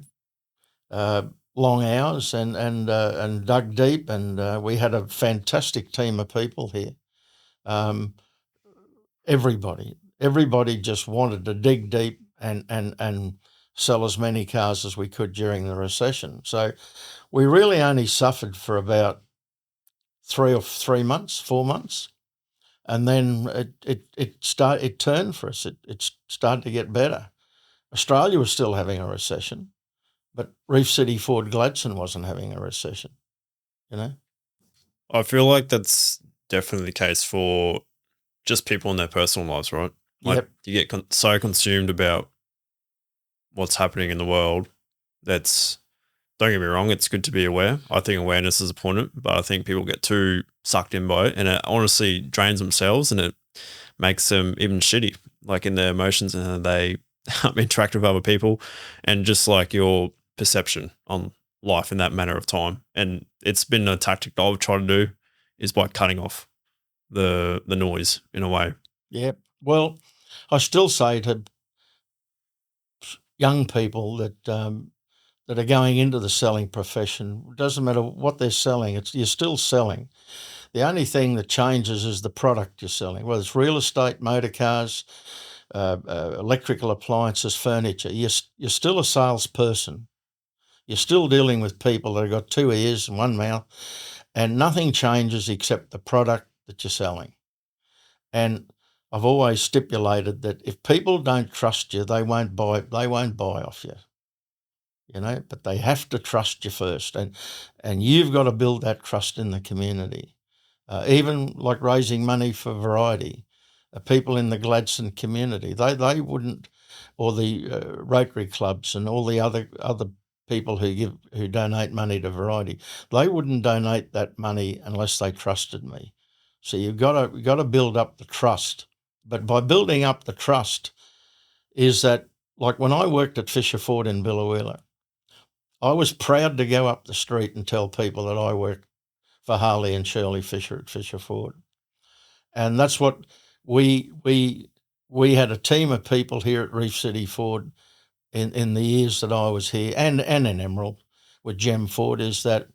long hours and dug deep, and we had a fantastic team of people here. Everybody just wanted to dig deep and sell as many cars as we could during the recession. So we really only suffered for about 4 months, and then it turned for us. It started to get better. Australia was still having a recession, but Reef City Ford Gladstone wasn't having a recession, you know? I feel like that's definitely the case for just people in their personal lives, right? Like Yep. you get so consumed about what's happening in the world. Don't get me wrong, it's good to be aware. I think awareness is important, but I think people get too sucked in by it, and it honestly drains themselves, and it makes them even shitty, like in their emotions, and they interact with other people, and just like your perception on life in that manner of time. And it's been a tactic that I've tried to do is by cutting off the noise in a way. Yeah. Well, I still say to young people that are going into the selling profession, it doesn't matter what they're selling, you're still selling. The only thing that changes is the product you're selling, whether it's real estate, motor cars, electrical appliances, furniture. You're still a salesperson. You're still dealing with people that have got 2 ears and 1 mouth, and nothing changes except the product that you're selling. And I've always stipulated that if people don't trust you, they won't buy off you. You know, but they have to trust you first, and you've got to build that trust in the community. Even like raising money for Variety, people in the Gladstone community, they wouldn't, or the Rotary clubs and all the other people who donate money to Variety, they wouldn't donate that money unless they trusted me. So you've got to build up the trust. But by building up the trust is that, like when I worked at Fisher Ford in Biloela, I was proud to go up the street and tell people that I worked for Harley and Shirley Fisher at Fisher Ford. And that's what we had a team of people here at Reef City Ford in the years that I was here, and in Emerald with Gem Ford, is that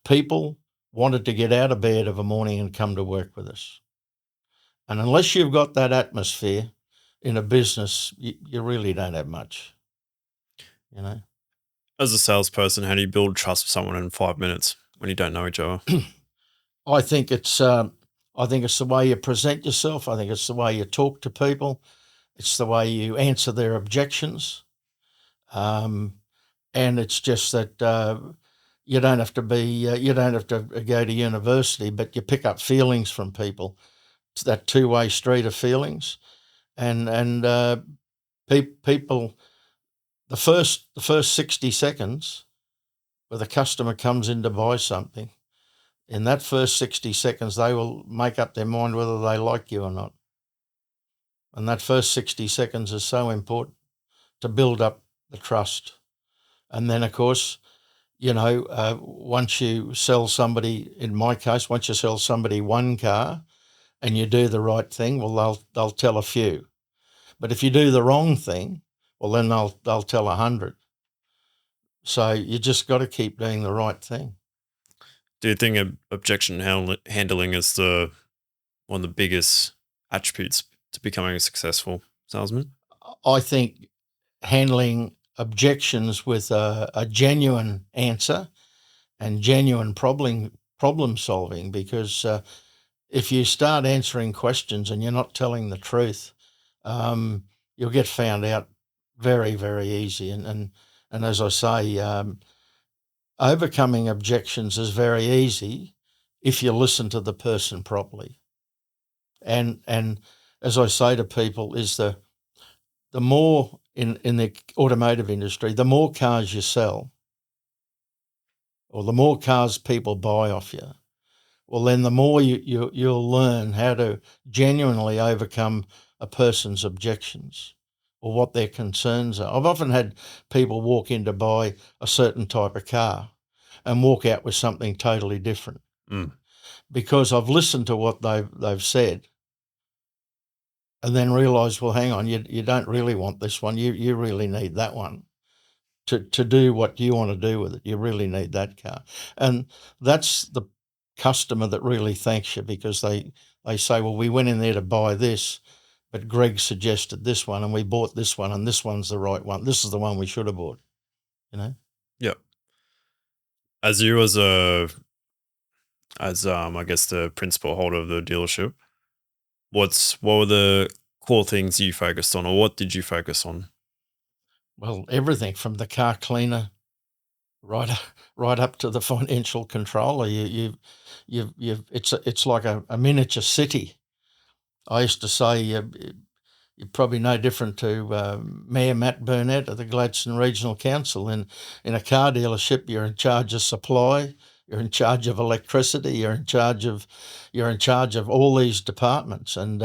people wanted to get out of bed of a morning and come to work with us. And unless you've got that atmosphere in a business, you really don't have much, you know. As a salesperson, how do you build trust with someone in 5 minutes when you don't know each other? I think it's the way you present yourself. I think it's the way you talk to people. It's the way you answer their objections. And it's just that you don't have to go to university, but you pick up feelings from people. It's that two-way street of feelings, and people. The first 60 seconds, where the customer comes in to buy something, in that first 60 seconds, they will make up their mind whether they like you or not. And that first 60 seconds is so important to build up the trust. And then, of course, once you sell somebody, in my case, once you sell somebody one car and you do the right thing, well, they'll tell a few. But if you do the wrong thing, well, then they'll tell 100. So you just got to keep doing the right thing. Do you think objection handling is one of the biggest attributes to becoming a successful salesman? I think handling objections with a genuine answer and genuine problem solving, because if you start answering questions and you're not telling the truth, you'll get found out very, very easy. And as I say, overcoming objections is very easy if you listen to the person properly. And as I say to people, is the more in the automotive industry, the more cars you sell, or the more cars people buy off you, well, then the more you'll learn how to genuinely overcome a person's objections or what their concerns are. I've often had people walk in to buy a certain type of car and walk out with something totally different, because I've listened to what they've said, and then realised, well, hang on, you don't really want this one. You really need that one to do what you want to do with it. You really need that car. And that's the customer that really thanks you, because they say, well, we went in there to buy this, but Greg suggested this one and we bought this one, and this one's the right one. This is the one we should have bought, Yeah. As you I guess the principal holder of the dealership, what were the core things you focused on, or what did you focus on? Well, everything from the car cleaner right up to the financial controller. It's like a miniature city. I used to say you're probably no different to Mayor Matt Burnett of the Gladstone Regional Council. In a car dealership, you're in charge of supply, you're in charge of electricity, you're in charge of all these departments. And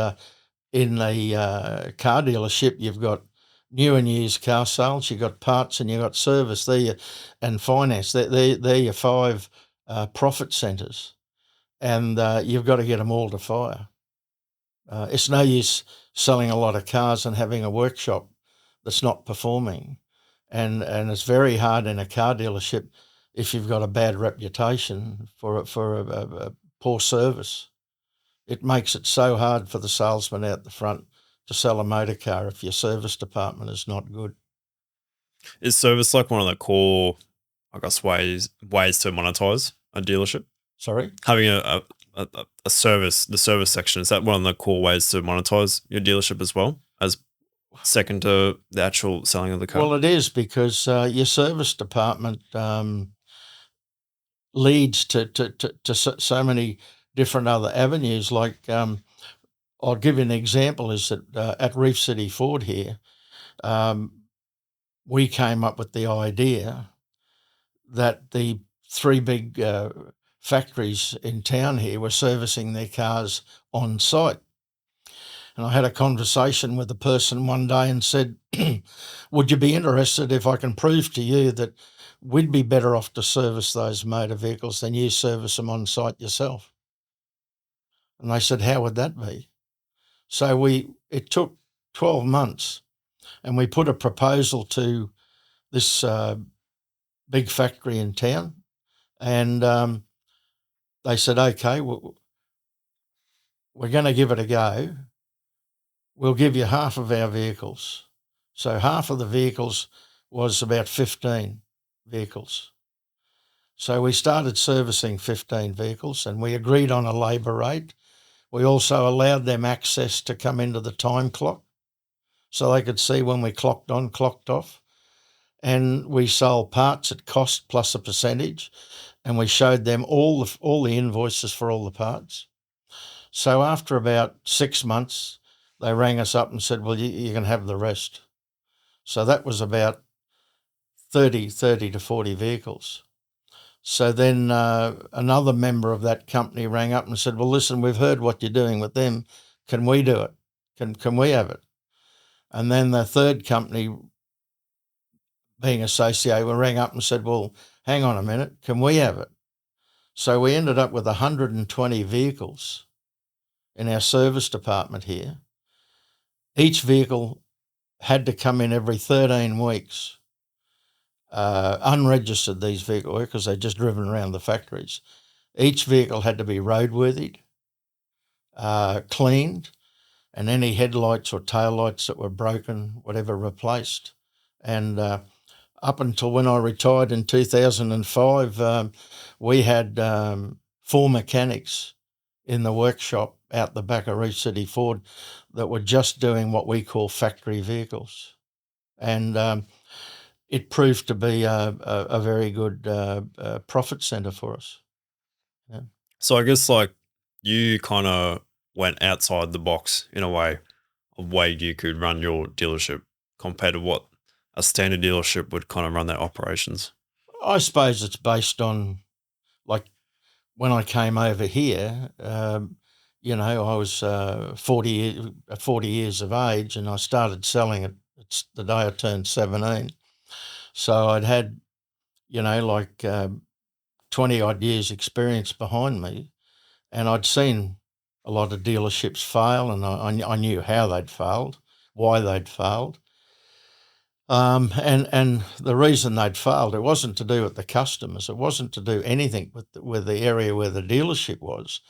in a car dealership, you've got new and used car sales, you've got parts, and you've got service there, and finance. They're your 5 profit centres, and you've got to get them all to fire. It's no use selling a lot of cars and having a workshop that's not performing, and it's very hard in a car dealership if you've got a bad reputation for a poor service. It makes it so hard for the salesman out the front to sell a motor car if your service department is not good. Is service like one of the core, I guess, ways to monetize a dealership? Sorry? Having a service, the service section, is that one of the core ways to monetize your dealership as well, as second to the actual selling of the car? Well, it is, because your service department leads to so many different other avenues. Like, I'll give you an example, is that at Reef City Ford here, we came up with the idea that the 3 big factories in town here were servicing their cars on site. And I had a conversation with a person one day and said, would you be interested if I can prove to you that we'd be better off to service those motor vehicles than you service them on site yourself? And they said, how would that be? So it took 12 months and we put a proposal to this big factory in town, and they said, okay, we're going to give it a go. We'll give you half of our vehicles. So half of the vehicles was about 15 vehicles. So we started servicing 15 vehicles and we agreed on a labour rate. We also allowed them access to come into the time clock so they could see when we clocked on, clocked off. And we sold parts at cost plus a percentage, and we showed them all the invoices for all the parts. So after about 6 months, they rang us up and said, well, you can have the rest. So that was about 30 to 40 vehicles. So then another member of that company rang up and said, well, listen, we've heard what you're doing with them. Can we do it? Can we have it? And then the third company, being associated, we rang up and said, well, hang on a minute, can we have it? So we ended up with 120 vehicles in our service department here. Each vehicle had to come in every 13 weeks, unregistered, these vehicles, because they're just driven around the factories. Each vehicle had to be roadworthied, cleaned, and any headlights or taillights that were broken, whatever, replaced. And up until when I retired in 2005, we had 4 mechanics in the workshop out the back of Reef City Ford that were just doing what we call factory vehicles. And it proved to be a very good profit centre for us. Yeah. So I guess like you kind of went outside the box in a way you could run your dealership compared to what a standard dealership would kind of run their operations. I suppose it's based on, like, when I came over here, you know, I was 40 years of age and I started selling it. It's the day I turned 17. So I'd had, you know, like 20 odd years experience behind me, and I'd seen a lot of dealerships fail, and I knew how they'd failed, why they'd failed. And the reason they'd failed, it wasn't to do with the customers. It wasn't to do anything with the area where the dealership was.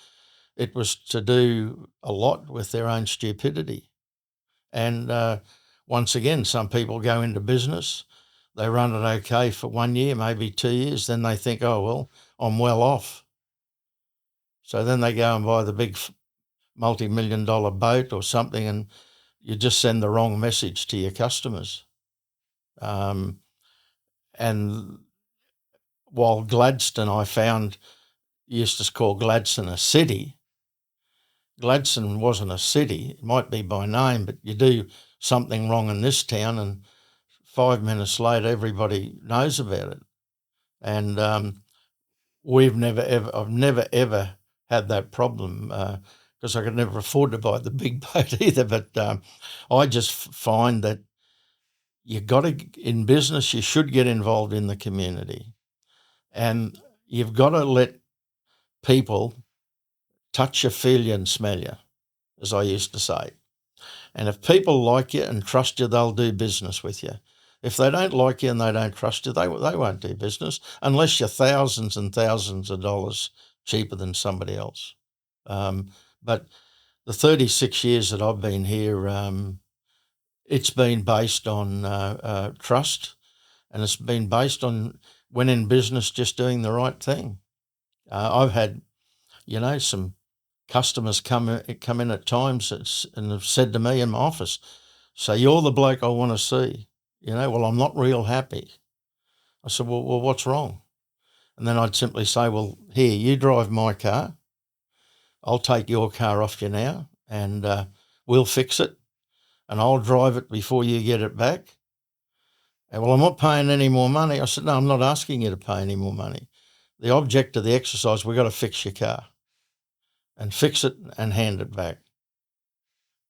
It was to do a lot with their own stupidity. And once again, some people go into business, they run it okay for 1 year, maybe 2 years, then they think, oh, well, I'm well off. So then they go and buy the big multi-million-dollar boat or something, and you just send the wrong message to your customers. And while Gladstone, I found, used to call Gladstone a city, Gladstone wasn't a city. It might be by name, but you do something wrong in this town and 5 minutes later everybody knows about it. And I've never ever had that problem because I could never afford to buy the big boat either. But I just find that you got to, in business, you should get involved in the community, and you've got to let people touch you, feel you, and smell you, as I used to say. And if people like you and trust you, they'll do business with you. If they don't like you and they don't trust you, they won't do business unless you're thousands and thousands of dollars cheaper than somebody else. But the 36 years that I've been here, it's been based on trust, and it's been based on, when in business, just doing the right thing. I've had, you know, some customers come in at times and have said to me in my office, so you're the bloke I want to see. You know, well, I'm not real happy. I said, well, what's wrong? And then I'd simply say, well, here, you drive my car. I'll take your car off you now, and we'll fix it, and I'll drive it before you get it back. And, well, I'm not paying any more money. I said, no, I'm not asking you to pay any more money. the object of the exercise, we've got to fix your car and fix it and hand it back.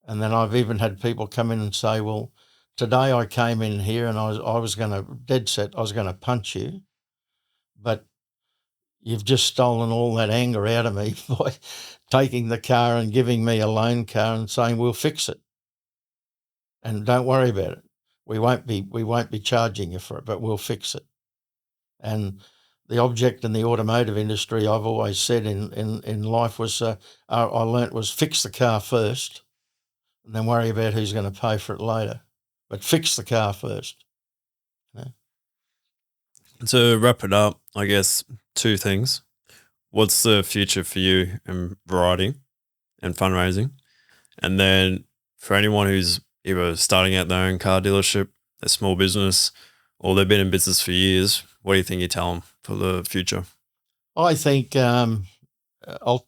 And then I've even had people come in and say, well, today I came in here and I was going to, dead set, I was going to punch you, but you've just stolen all that anger out of me by taking the car and giving me a loan car and saying, we'll fix it. And don't worry about it. We won't be charging you for it, but we'll fix it. And the object in the automotive industry, I've always said in life was, I learnt was fix the car first and then worry about who's going to pay for it later. But fix the car first. Yeah. To wrap it up, I guess 2 things. What's the future for you in Variety and fundraising? And then for anyone who's either starting out their own car dealership, a small business, or they've been in business for years, what do you think you tell them for the future? I think I'll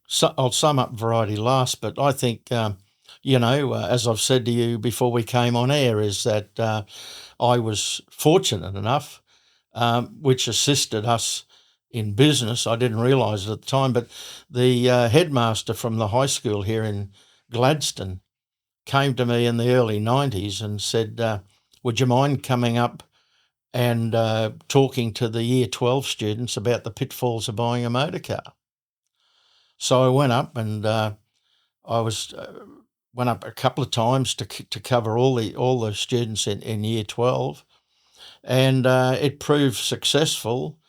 sum up Variety last, but I think as I've said to you before we came on air, is that I was fortunate enough, which assisted us in business. I didn't realise it at the time, but the headmaster from the high school here in Gladstone came to me in the early 90s and said, would you mind coming up and talking to the year 12 students about the pitfalls of buying a motor car? So I went up and went up a couple of times to cover all the students in year 12, and it proved successful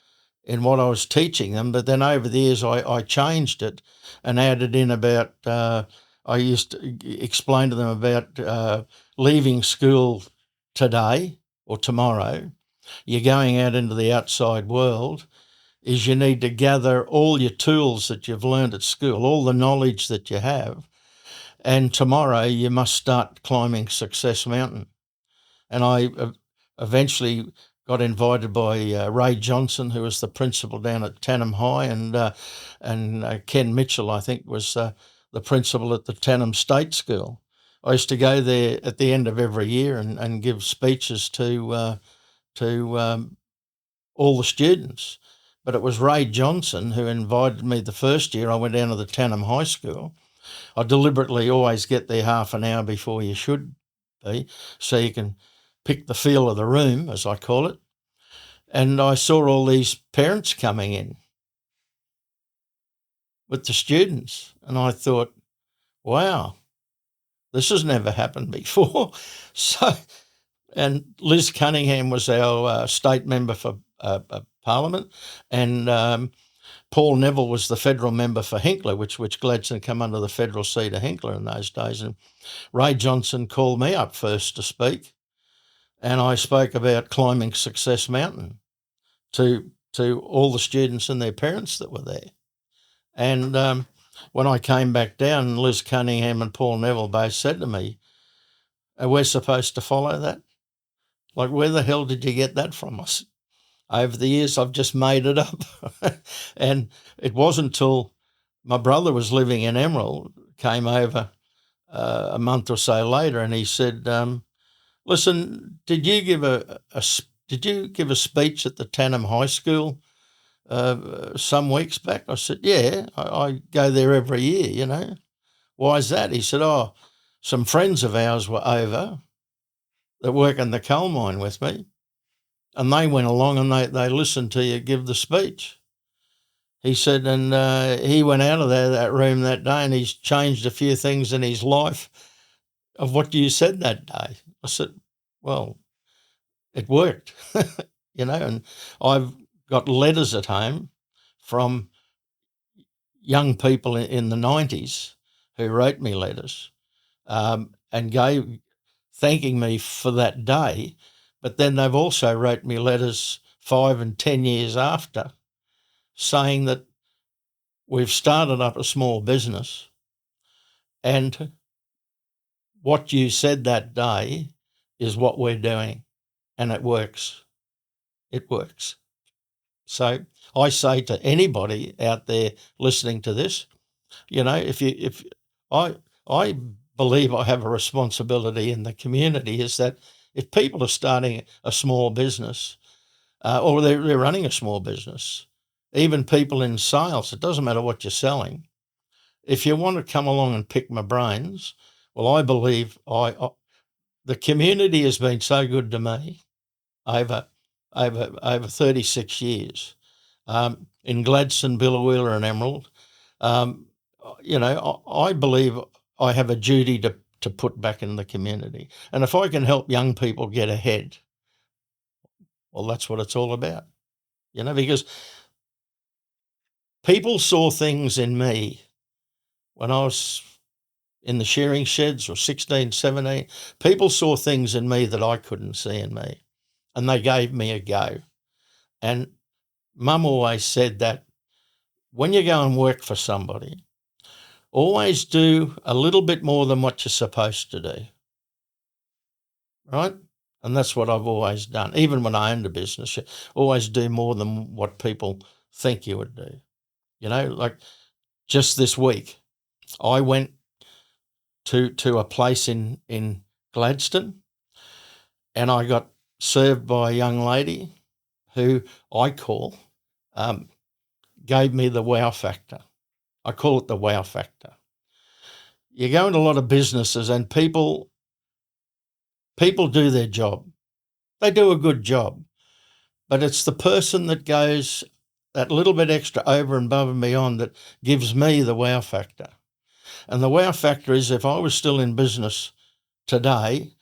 in what I was teaching them. But then over the years I changed it and added in about, I used to explain to them about leaving school today or tomorrow, you're going out into the outside world, is you need to gather all your tools that you've learned at school, all the knowledge that you have, and tomorrow you must start climbing Success Mountain. And I eventually got invited by Ray Johnson, who was the principal down at Tannum High, and Ken Mitchell, I think, was the principal at the Tannum State School. I used to go there at the end of every year and give speeches to all the students. But it was Ray Johnson who invited me the first year. I went down to the Tannum High School. I deliberately always get there half an hour before you should be, so you can pick the feel of the room, as I call it. And I saw all these parents coming in with the students, and I thought, wow, this has never happened before. So, and Liz Cunningham was our state member for Parliament, and Paul Neville was the federal member for Hinkler, which Gladstone come under the federal seat of Hinkler in those days. And Ray Johnson called me up first to speak, and I spoke about climbing Success Mountain to all the students and their parents that were there. And when I came back down, Liz Cunningham and Paul Neville both said to me, are we supposed to follow that? Like, where the hell did you get that from us? Over the years, I've just made it up. And it wasn't until my brother was living in Emerald, came over a month or so later, and he said, listen, did you give a speech at the Tannum High School some weeks back? I said, yeah, I go there every year, Why is that? He said, oh, some friends of ours were over that work in the coal mine with me, and they went along and they listened to you give the speech. He said, and he went out of that room that day and he's changed a few things in his life of what you said that day. I said, well, it worked, and I've got letters at home from young people in the 90s who wrote me letters and thanking me for that day. But then they've also wrote me letters 5 and 10 years after saying that we've started up a small business and what you said that day is what we're doing, and it works. It works. So I say to anybody out there listening to this, if I believe I have a responsibility in the community, is that if people are starting a small business or they're running a small business, even people in sales, it doesn't matter what you're selling. If you want to come along and pick my brains, well, I believe the community has been so good to me over 36 years. In Gladstone, Biloela and Emerald, I believe I have a duty to put back in the community. And if I can help young people get ahead, well, that's what it's all about, because people saw things in me when I was in the shearing sheds or 16, 17. People saw things in me that I couldn't see in me, and they gave me a go. And Mum always said that when you go and work for somebody, always do a little bit more than what you're supposed to do, right? And that's what I've always done. Even when I owned a business, you always do more than what people think you would do. Like just this week, I went to a place in Gladstone, and I got served by a young lady who I call gave me the wow factor. I call it the wow factor. You go into a lot of businesses and people do their job. They do a good job, but it's the person that goes that little bit extra over and above and beyond that gives me the wow factor. And the wow factor is if I was still in business today,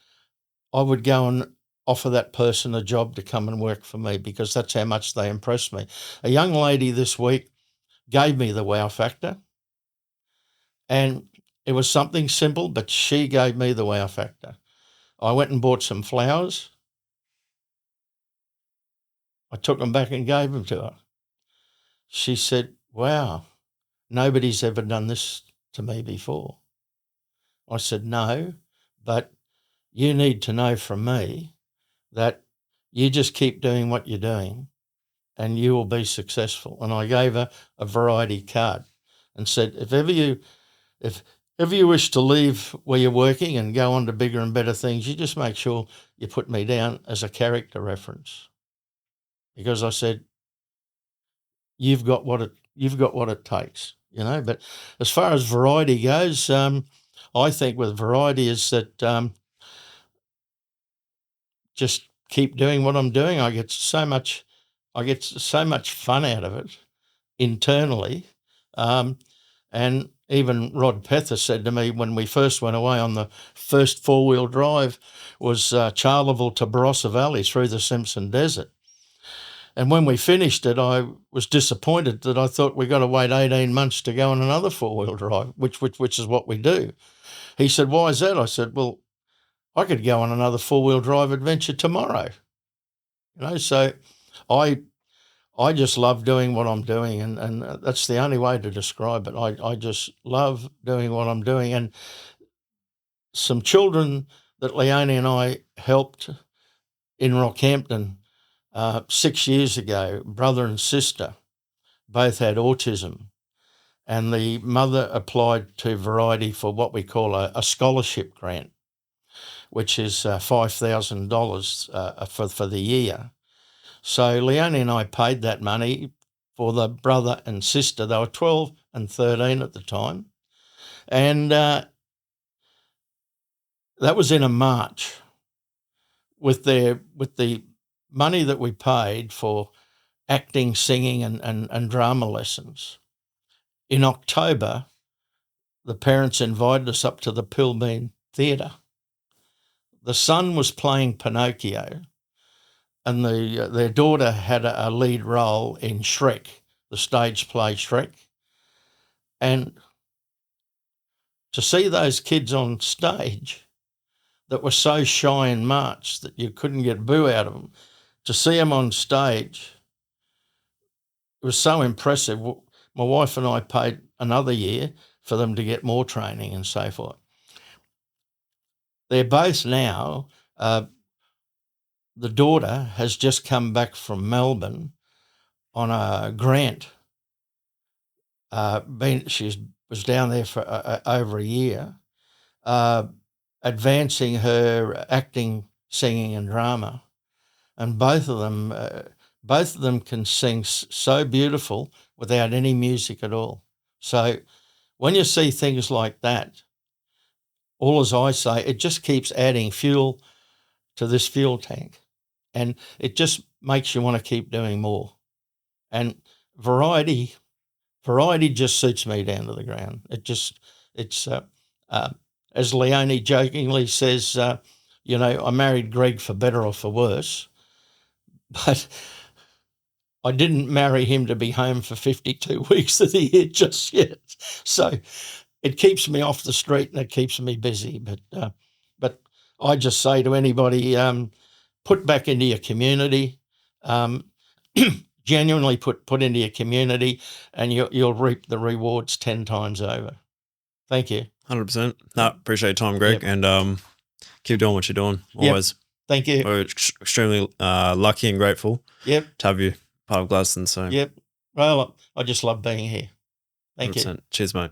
I would go and offer that person a job to come and work for me because that's how much they impress me. A young lady this week gave me the wow factor, and it was something simple, but she gave me the wow factor. I went and bought some flowers. I took them back and gave them to her. She said, wow, nobody's ever done this to me before. I said, no, but you need to know from me that you just keep doing what you're doing and you will be successful. And I gave her a Variety card and said, if ever you wish to leave where you're working and go on to bigger and better things, you just make sure you put me down as a character reference. Because I said, you've got what it takes, But as far as variety goes, I think with variety is that just keep doing what I'm doing. I get so much fun out of it internally. And even Rod Pether said to me when we first went away on the first four-wheel drive was Charleville to Barossa Valley through the Simpson Desert. And when we finished it, I was disappointed that I thought we got to wait 18 months to go on another four-wheel drive, which is what we do. He said, why is that? I said, well, I could go on another four-wheel drive adventure tomorrow. So I just love doing what I'm doing, and that's the only way to describe it. I just love doing what I'm doing. And some children that Leonie and I helped in Rockhampton 6 years ago, brother and sister, both had autism, and the mother applied to Variety for what we call a scholarship grant, which is $5,000 for the year. So Leonie and I paid that money for the brother and sister. They were 12 and 13 at the time. And that was in a March. With the money that we paid for acting, singing and drama lessons. In October, the parents invited us up to the Pilbeam Theatre. The son was playing Pinocchio, and their daughter had a lead role in Shrek, the stage play Shrek. And to see those kids on stage that were so shy in March that you couldn't get boo out of them, to see them on stage, it was so impressive. My wife and I paid another year for them to get more training and so forth. They're both now, the daughter has just come back from Melbourne on a grant. She was down there for over a year, advancing her acting, singing and drama. And both of them, both of them can sing so beautiful without any music at all. So when you see things like that, all as I say, it just keeps adding fuel to this fuel tank, and it just makes you want to keep doing more. And variety just suits me down to the ground. It's as Leonie jokingly says, I married Greg for better or for worse, but I didn't marry him to be home for 52 weeks of the year just yet. So it keeps me off the street and it keeps me busy. But I just say to anybody, put back into your community, genuinely put into your community, and you'll reap the rewards 10 times over. Thank you. 100%. No, appreciate your time, Greg, Yep. and keep doing what you're doing. Always. Yep. Thank you. We're extremely lucky and grateful Yep. to have you part of Gladstone. So yep. Well, I just love being here. Thank 100%. You. Cheers, mate.